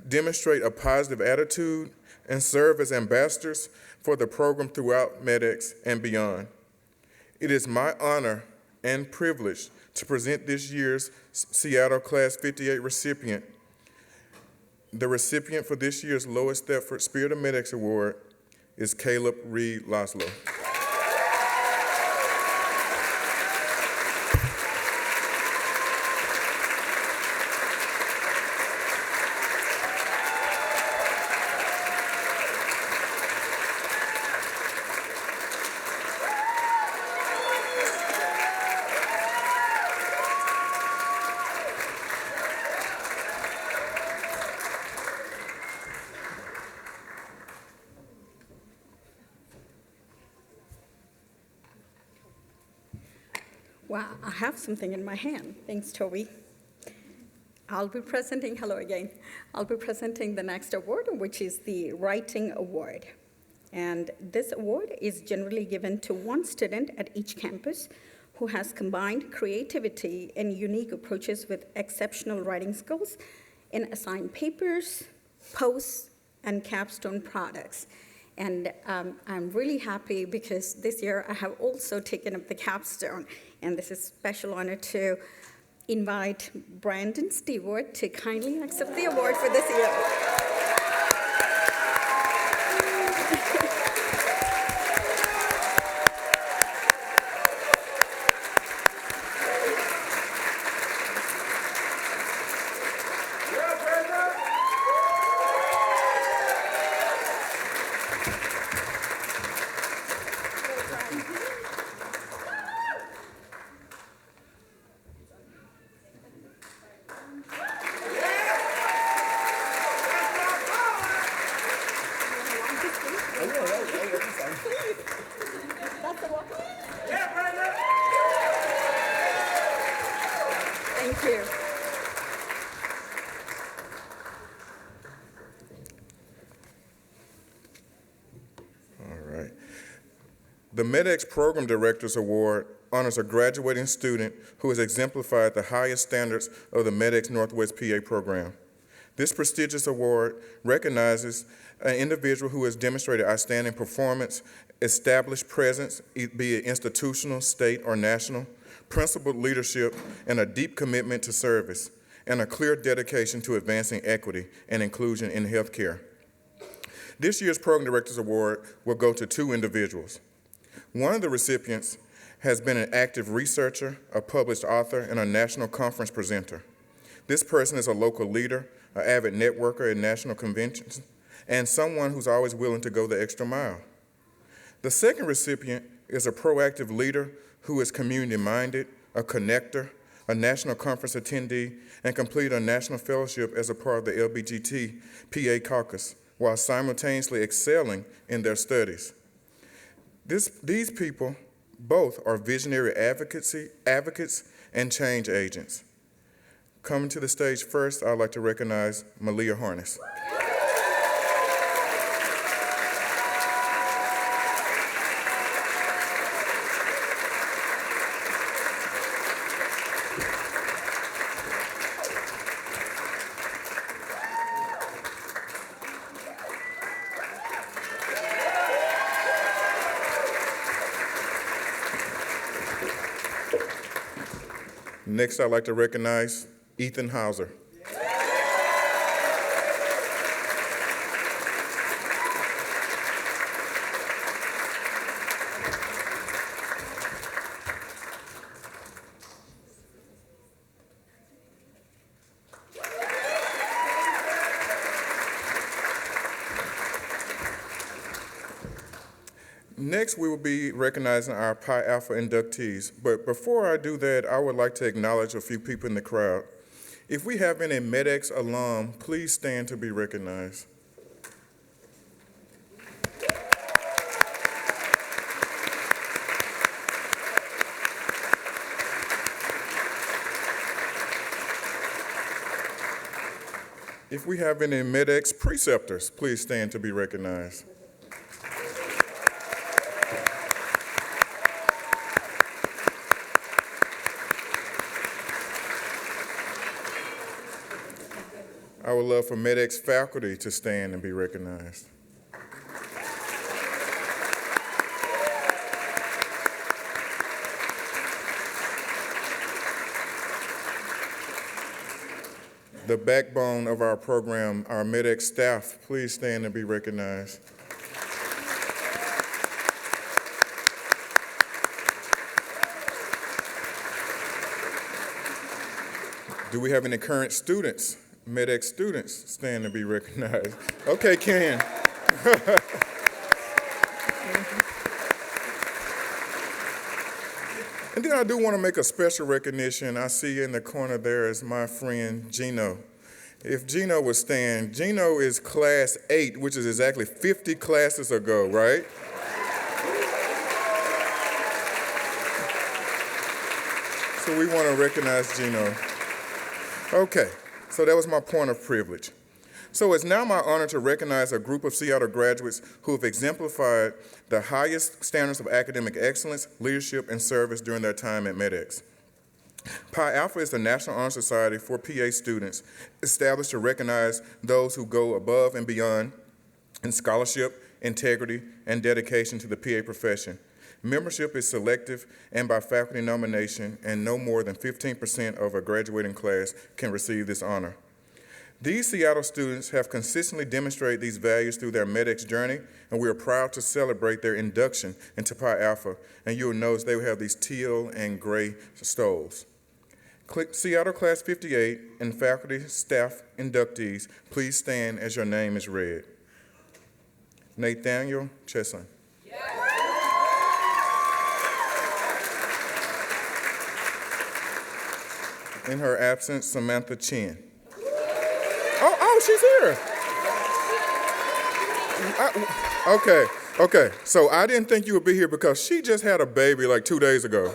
demonstrate a positive attitude and serve as ambassadors for the program throughout MEDEX and beyond. It is my honor and privilege to present this year's Seattle Class 58 recipient. The recipient for this year's Lois Thetford Spirit of MEDEX Award is Caleb Reed Laszlo. Wow, I have something in my hand. Thanks, Toby. I'll be presenting the next award, which is the Writing Award. And this award is generally given to one student at each campus who has combined creativity and unique approaches with exceptional writing skills in assigned papers, posts, and capstone products. And I'm really happy because this year I have also taken up the capstone, and this is a special honor to invite Brandon Stewart to kindly accept the award for this year. Thank you. All right. The MEDEX Program Directors Award honors a graduating student who has exemplified the highest standards of the MEDEX Northwest PA program. This prestigious award recognizes an individual who has demonstrated outstanding performance, established presence, be it institutional, state, or national, principled leadership, and a deep commitment to service, and a clear dedication to advancing equity and inclusion in healthcare. This year's Program Directors Award will go to two individuals. One of the recipients has been an active researcher, a published author, and a national conference presenter. This person is a local leader, an avid networker at national conventions, and someone who's always willing to go the extra mile. The second recipient is a proactive leader who is community-minded, a connector, a national conference attendee, and completed a national fellowship as a part of the LBGT PA caucus, while simultaneously excelling in their studies. These people both are visionary advocates and change agents. Coming to the stage first, I'd like to recognize Malia Harness. Next, I'd like to recognize Ethan Hauser. Next, we will be recognizing our Pi Alpha inductees. But before I do that, I would like to acknowledge a few people in the crowd. If we have any MEDEX alum, please stand to be recognized. If we have any MEDEX preceptors, please stand to be recognized. I would love for MEDEX faculty to stand and be recognized. The backbone of our program, our MEDEX staff, please stand and be recognized. Do we have any current students, MEDEX students, stand and be recognized? Okay, Ken. And then I do want to make a special recognition. I see in the corner there is my friend Gino. If Gino would stand, Gino is class 8, which is exactly 50 classes ago, right? So we want to recognize Gino. Okay, so that was my point of privilege. So it's now my honor to recognize a group of Seattle graduates who have exemplified the highest standards of academic excellence, leadership, and service during their time at MEDEX. Pi Alpha is the National Honor Society for PA students, established to recognize those who go above and beyond in scholarship, integrity, and dedication to the PA profession. Membership is selective and by faculty nomination, and no more than 15% of a graduating class can receive this honor. These Seattle students have consistently demonstrated these values through their MEDEX journey, and we are proud to celebrate their induction into Pi Alpha, and you will notice they will have these teal and gray stoles. Seattle Class 58 and faculty, staff inductees, please stand as your name is read. Nathaniel Chesson. In her absence, Samantha Chin. Oh, she's here. Okay. So I didn't think you would be here because she just had a baby like 2 days ago.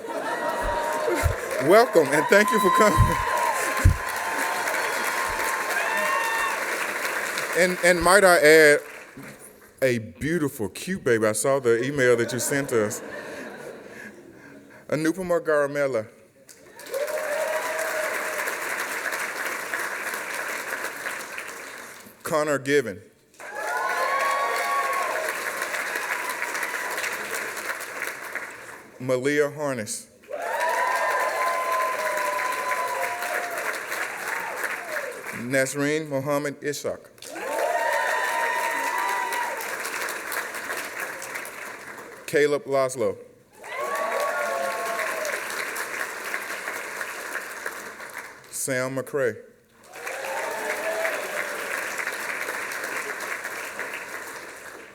Welcome, and thank you for coming. And might I add, a beautiful, cute baby. I saw the email that you sent us. Anupama Garamella. Connor Given. Malia Harness. Nasreen Mohammed Ishaq. Caleb Laszlo. Sam McCrae.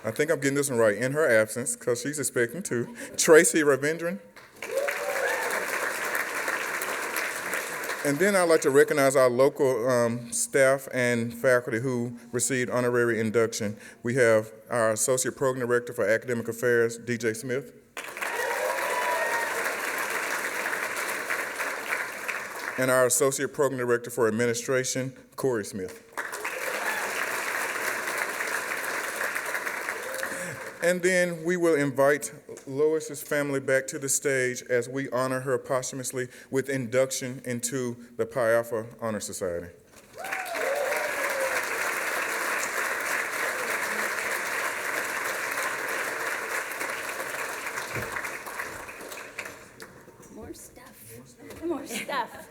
I think I'm getting this one right. In her absence, because she's expecting to. Tracy Ravindran. And then I'd like to recognize our local staff and faculty who received honorary induction. We have our Associate Program Director for Academic Affairs, DJ Smith. And our Associate Program Director for Administration, Corey Smith. And then we will invite Lois's family back to the stage as we honor her posthumously with induction into the Pi Alpha Honor Society. More stuff. More stuff.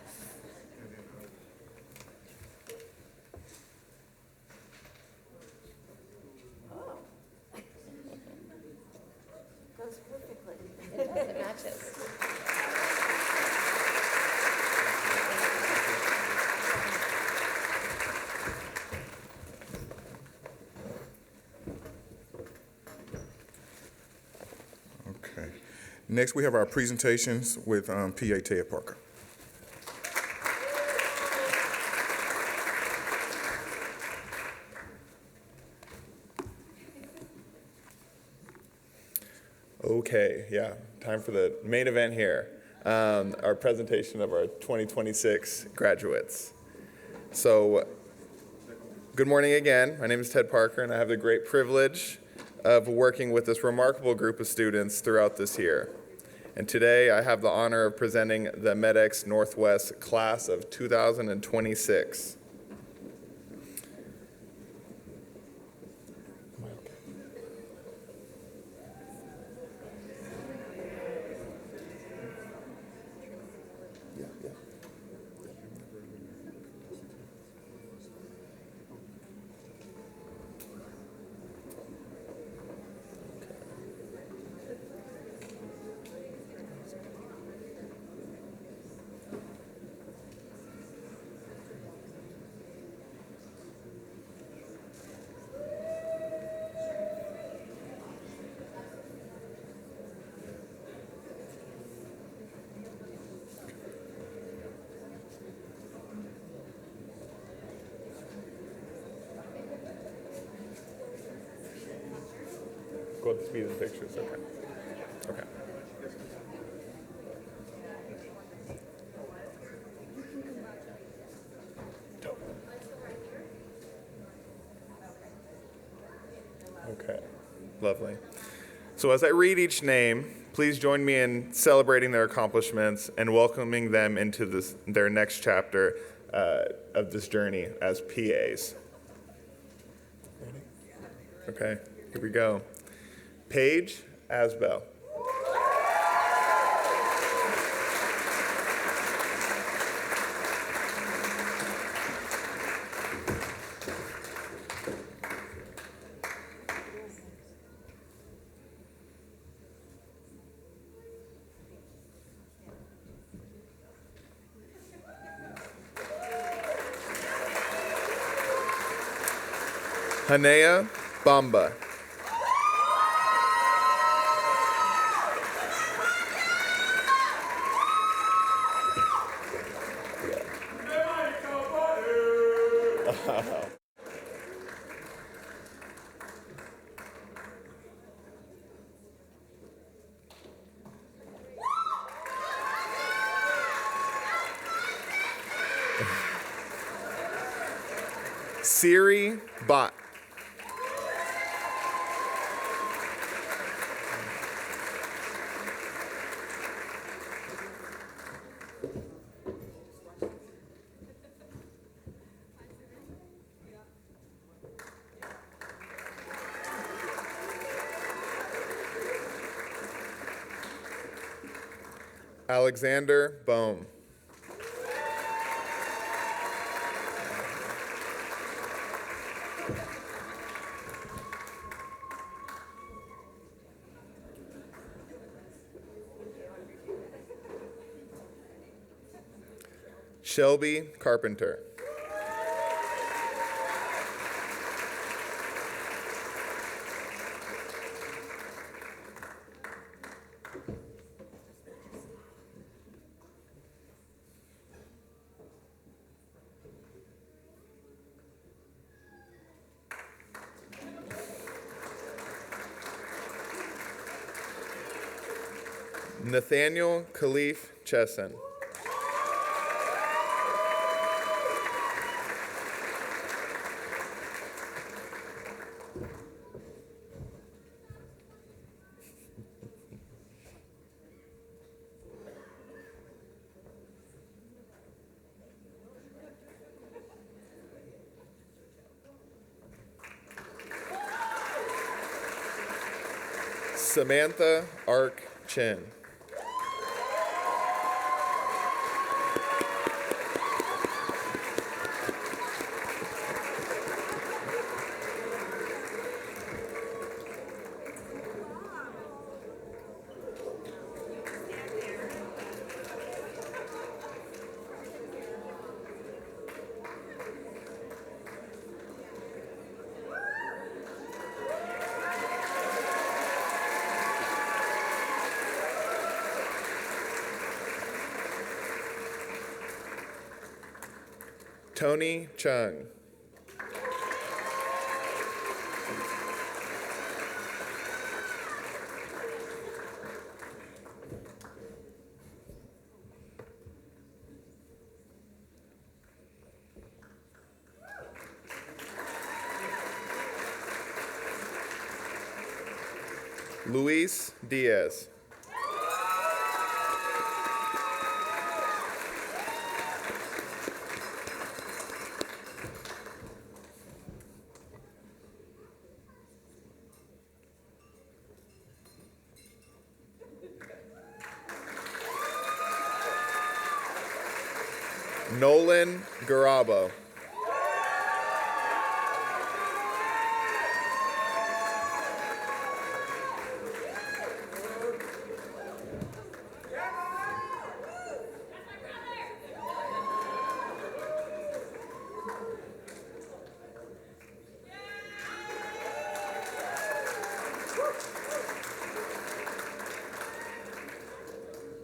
Goes perfectly. It does, it matches. Okay. Next, we have our presentations with PA Ted Parker. Okay, yeah, time for the main event here, our presentation of our 2026 graduates. So Good morning again. My name is Ted Parker, and I have the great privilege of working with this remarkable group of students throughout this year. And today I have the honor of presenting the MEDEX Northwest class of 2026. Go at the speed of the pictures, okay. Okay. Okay, lovely. So as I read each name, please join me in celebrating their accomplishments and welcoming them into their next chapter of this journey as PAs. Okay, here we go. Paige Asbell. Hanea Bamba. Siri Bott. Alexander Bohm. Shelby Carpenter. Nathaniel Khalif Chesson. Samantha Ark Chin. Tony Chung. Luis Diaz. Nolan Garabo.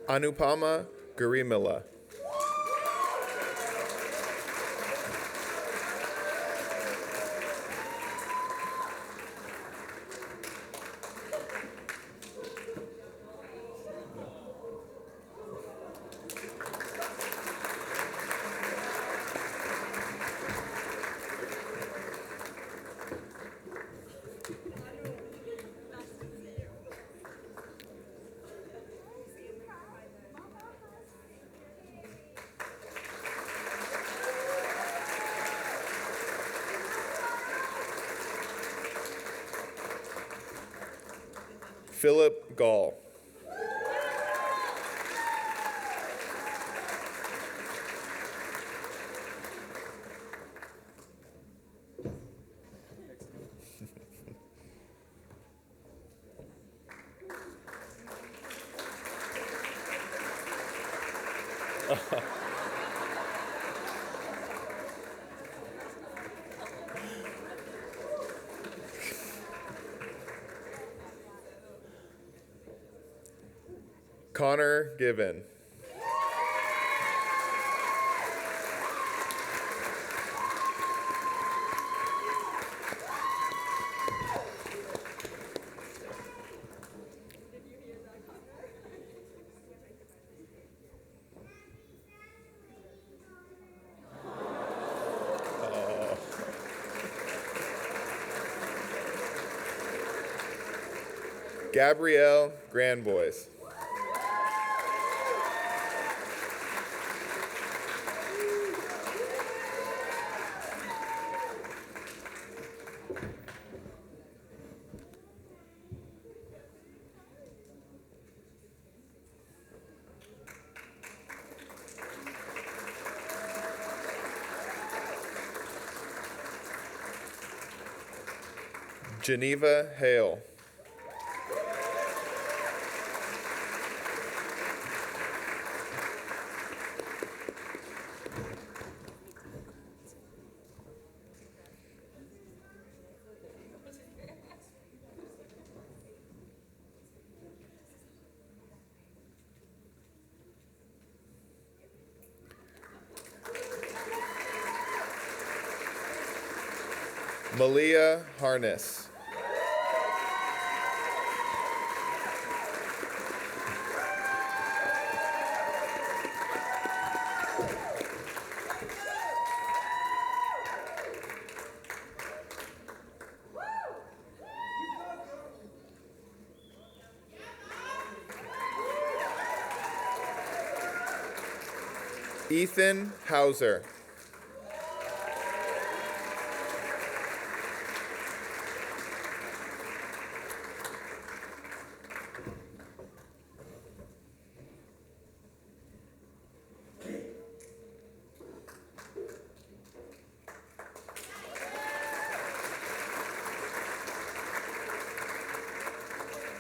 Anupama Gurimilla. Philip Gall. Connor Given. Gabrielle Grandboys. Geneva Hale. Malia Harness. Ethan Hauser.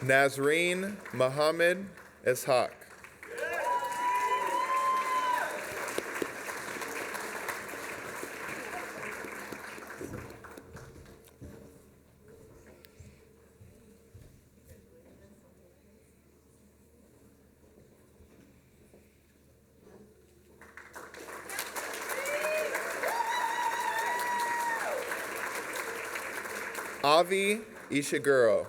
Nazreen Muhammad Ishaq. Avi Ishiguro.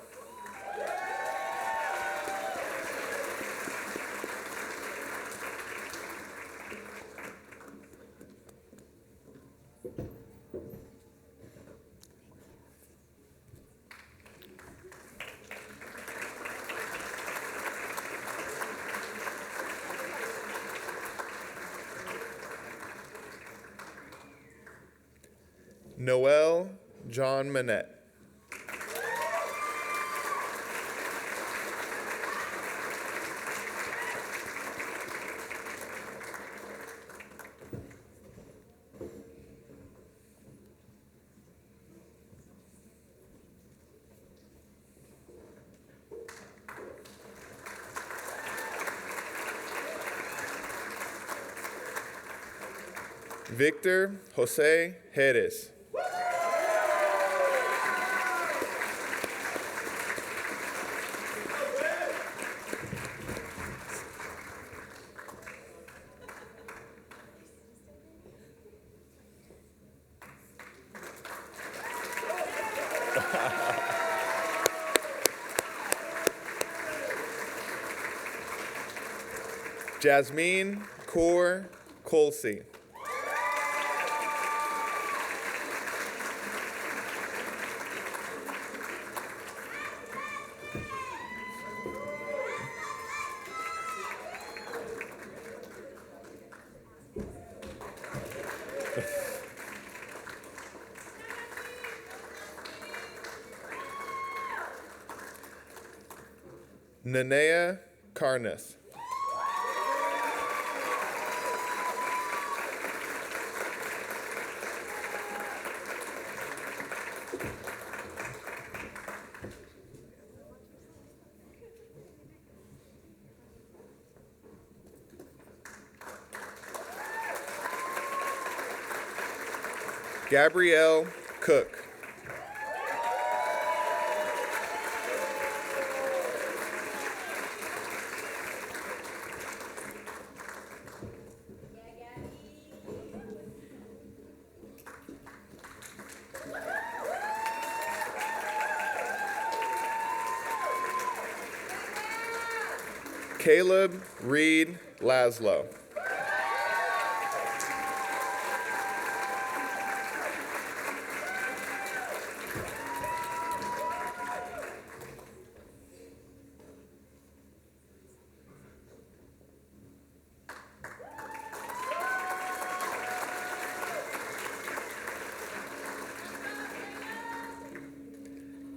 Noel John Manette. Victor Jose Jerez. Jasmine Kaur Colsey. Nanea Carnes. Gabrielle Cook. Caleb Reed Laszlo.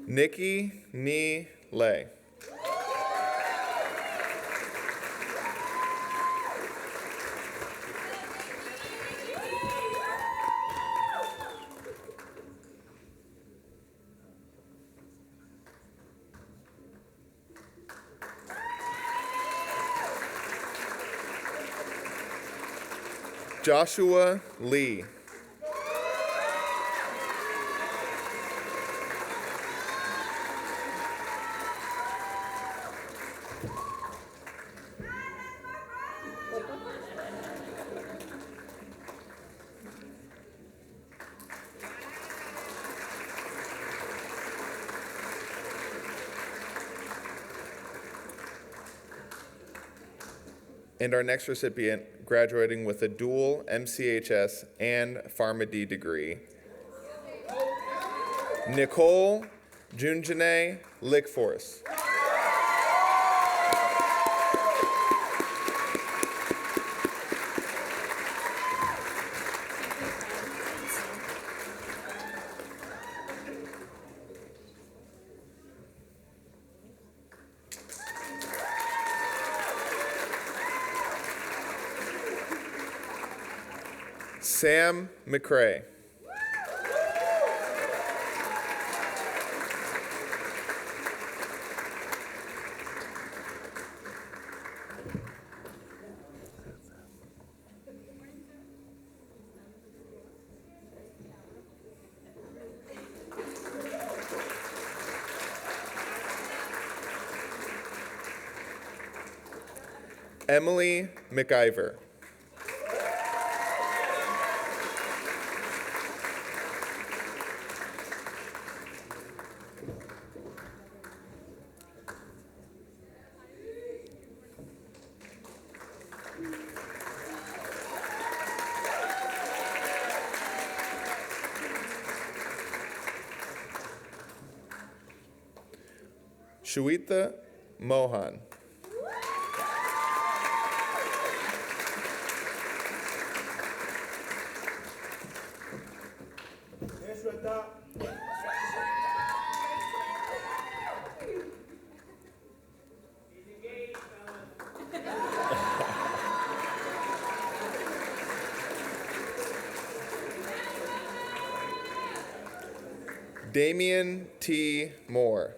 Nikki Nee Lay. Joshua Lee. And our next recipient, graduating with a dual MCHS and PharmD degree, Nicole Junjane Lickforce. Sam McCrae. Emily McIver. Shuita Mohan. Damian T. Moore.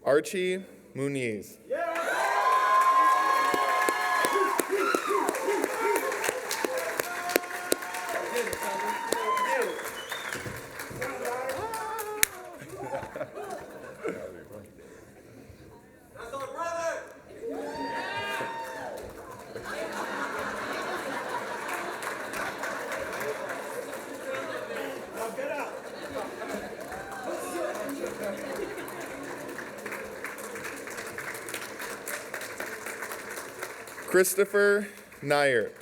Archie Muniz. Christopher Nyert.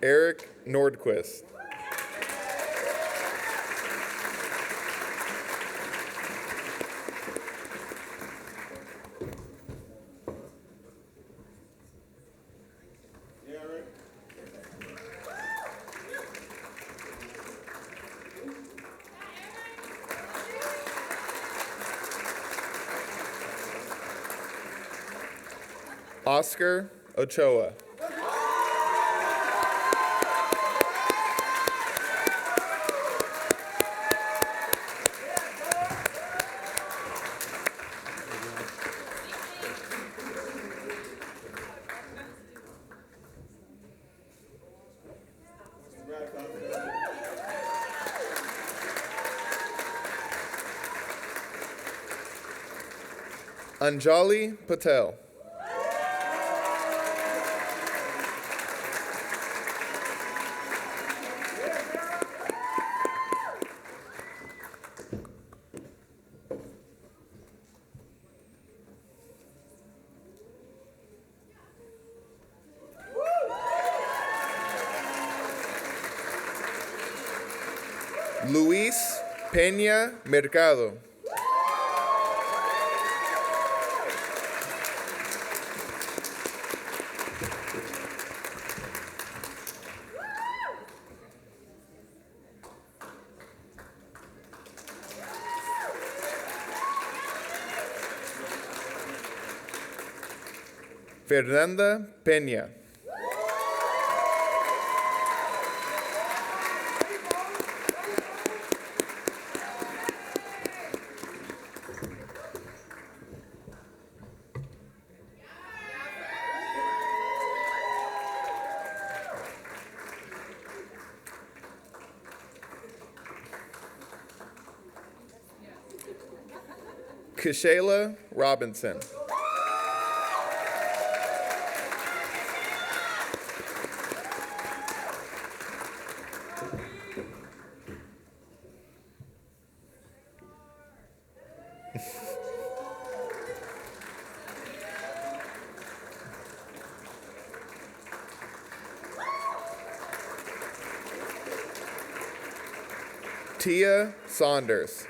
Eric Nordquist. Oscar Ochoa. Anjali Patel. Luis Peña Mercado. Fernanda Peña. Kishayla Robinson. Tia Saunders.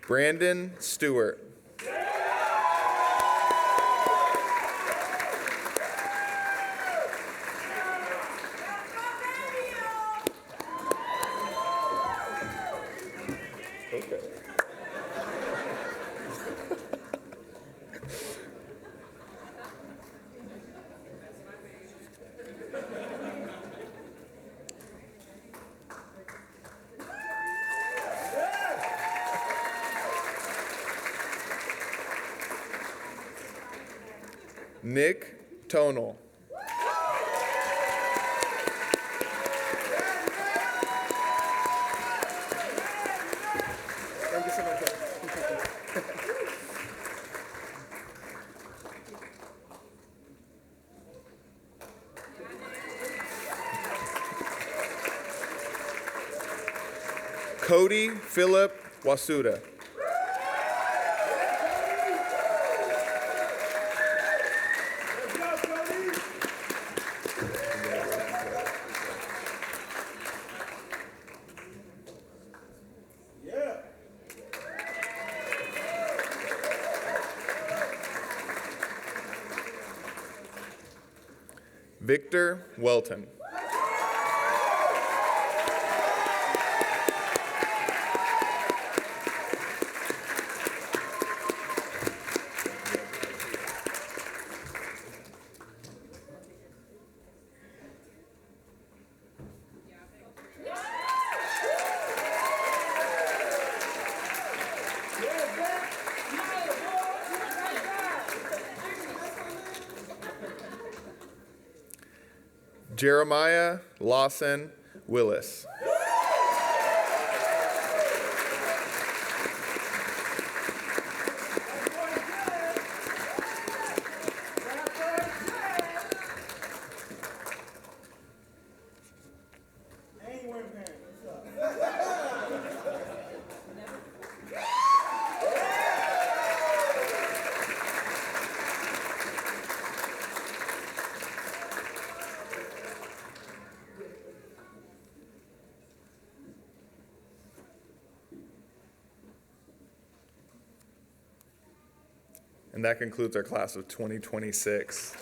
Brandon Stewart. Okay. Nick Tonal. Thank you so much. Cody Philip Wasuda. Victor Welton. Jeremiah Lawson Willis. And that concludes our class of 2026.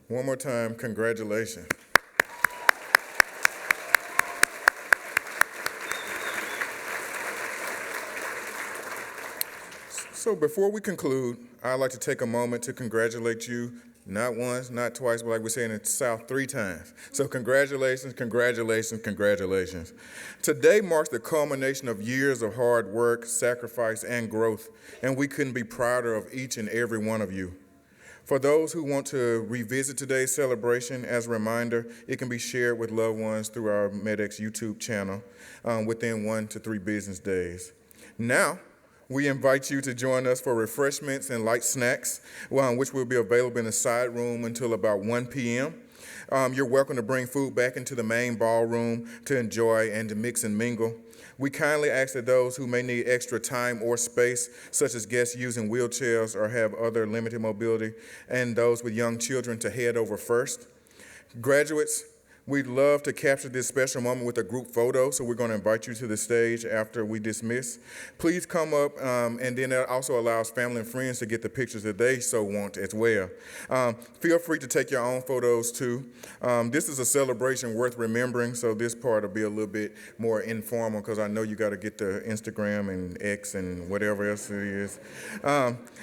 One more time, congratulations. So before we conclude, I'd like to take a moment to congratulate you, not once, not twice, but like we say in the South, 3 times. So congratulations, congratulations, congratulations. Today marks the culmination of years of hard work, sacrifice, and growth, and we couldn't be prouder of each and every one of you. For those who want to revisit today's celebration, as a reminder, it can be shared with loved ones through our MEDEX YouTube channel within 1 to 3 business days. Now, we invite you to join us for refreshments and light snacks, which will be available in the side room until about 1 p.m. You're welcome to bring food back into the main ballroom to enjoy and to mix and mingle. We kindly ask that those who may need extra time or space, such as guests using wheelchairs or have other limited mobility, and those with young children to head over first. Graduates, we'd love to capture this special moment with a group photo, so we're going to invite you to the stage after we dismiss. Please come up, and then that also allows family and friends to get the pictures that they so want as well. Feel free to take your own photos too. This is a celebration worth remembering, so this part will be a little bit more informal because I know you got to get the Instagram and X and whatever else it is.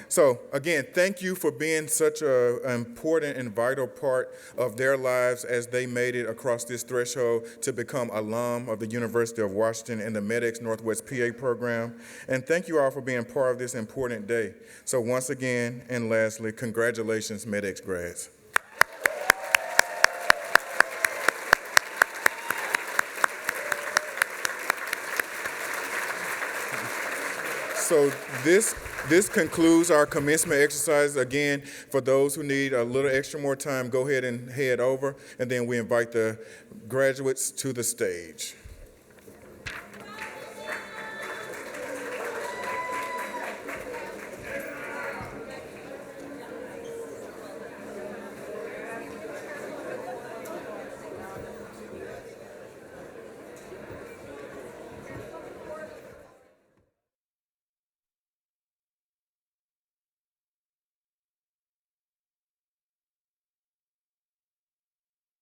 So again, thank you for being such an important and vital part of their lives as they made it across this threshold to become alum of the University of Washington and the MEDEX Northwest PA program. And thank you all for being part of this important day. So once again, and lastly, congratulations, MEDEX grads. So this concludes our commencement exercise. Again, for those who need a little extra more time, go ahead and head over, and then we invite the graduates to the stage.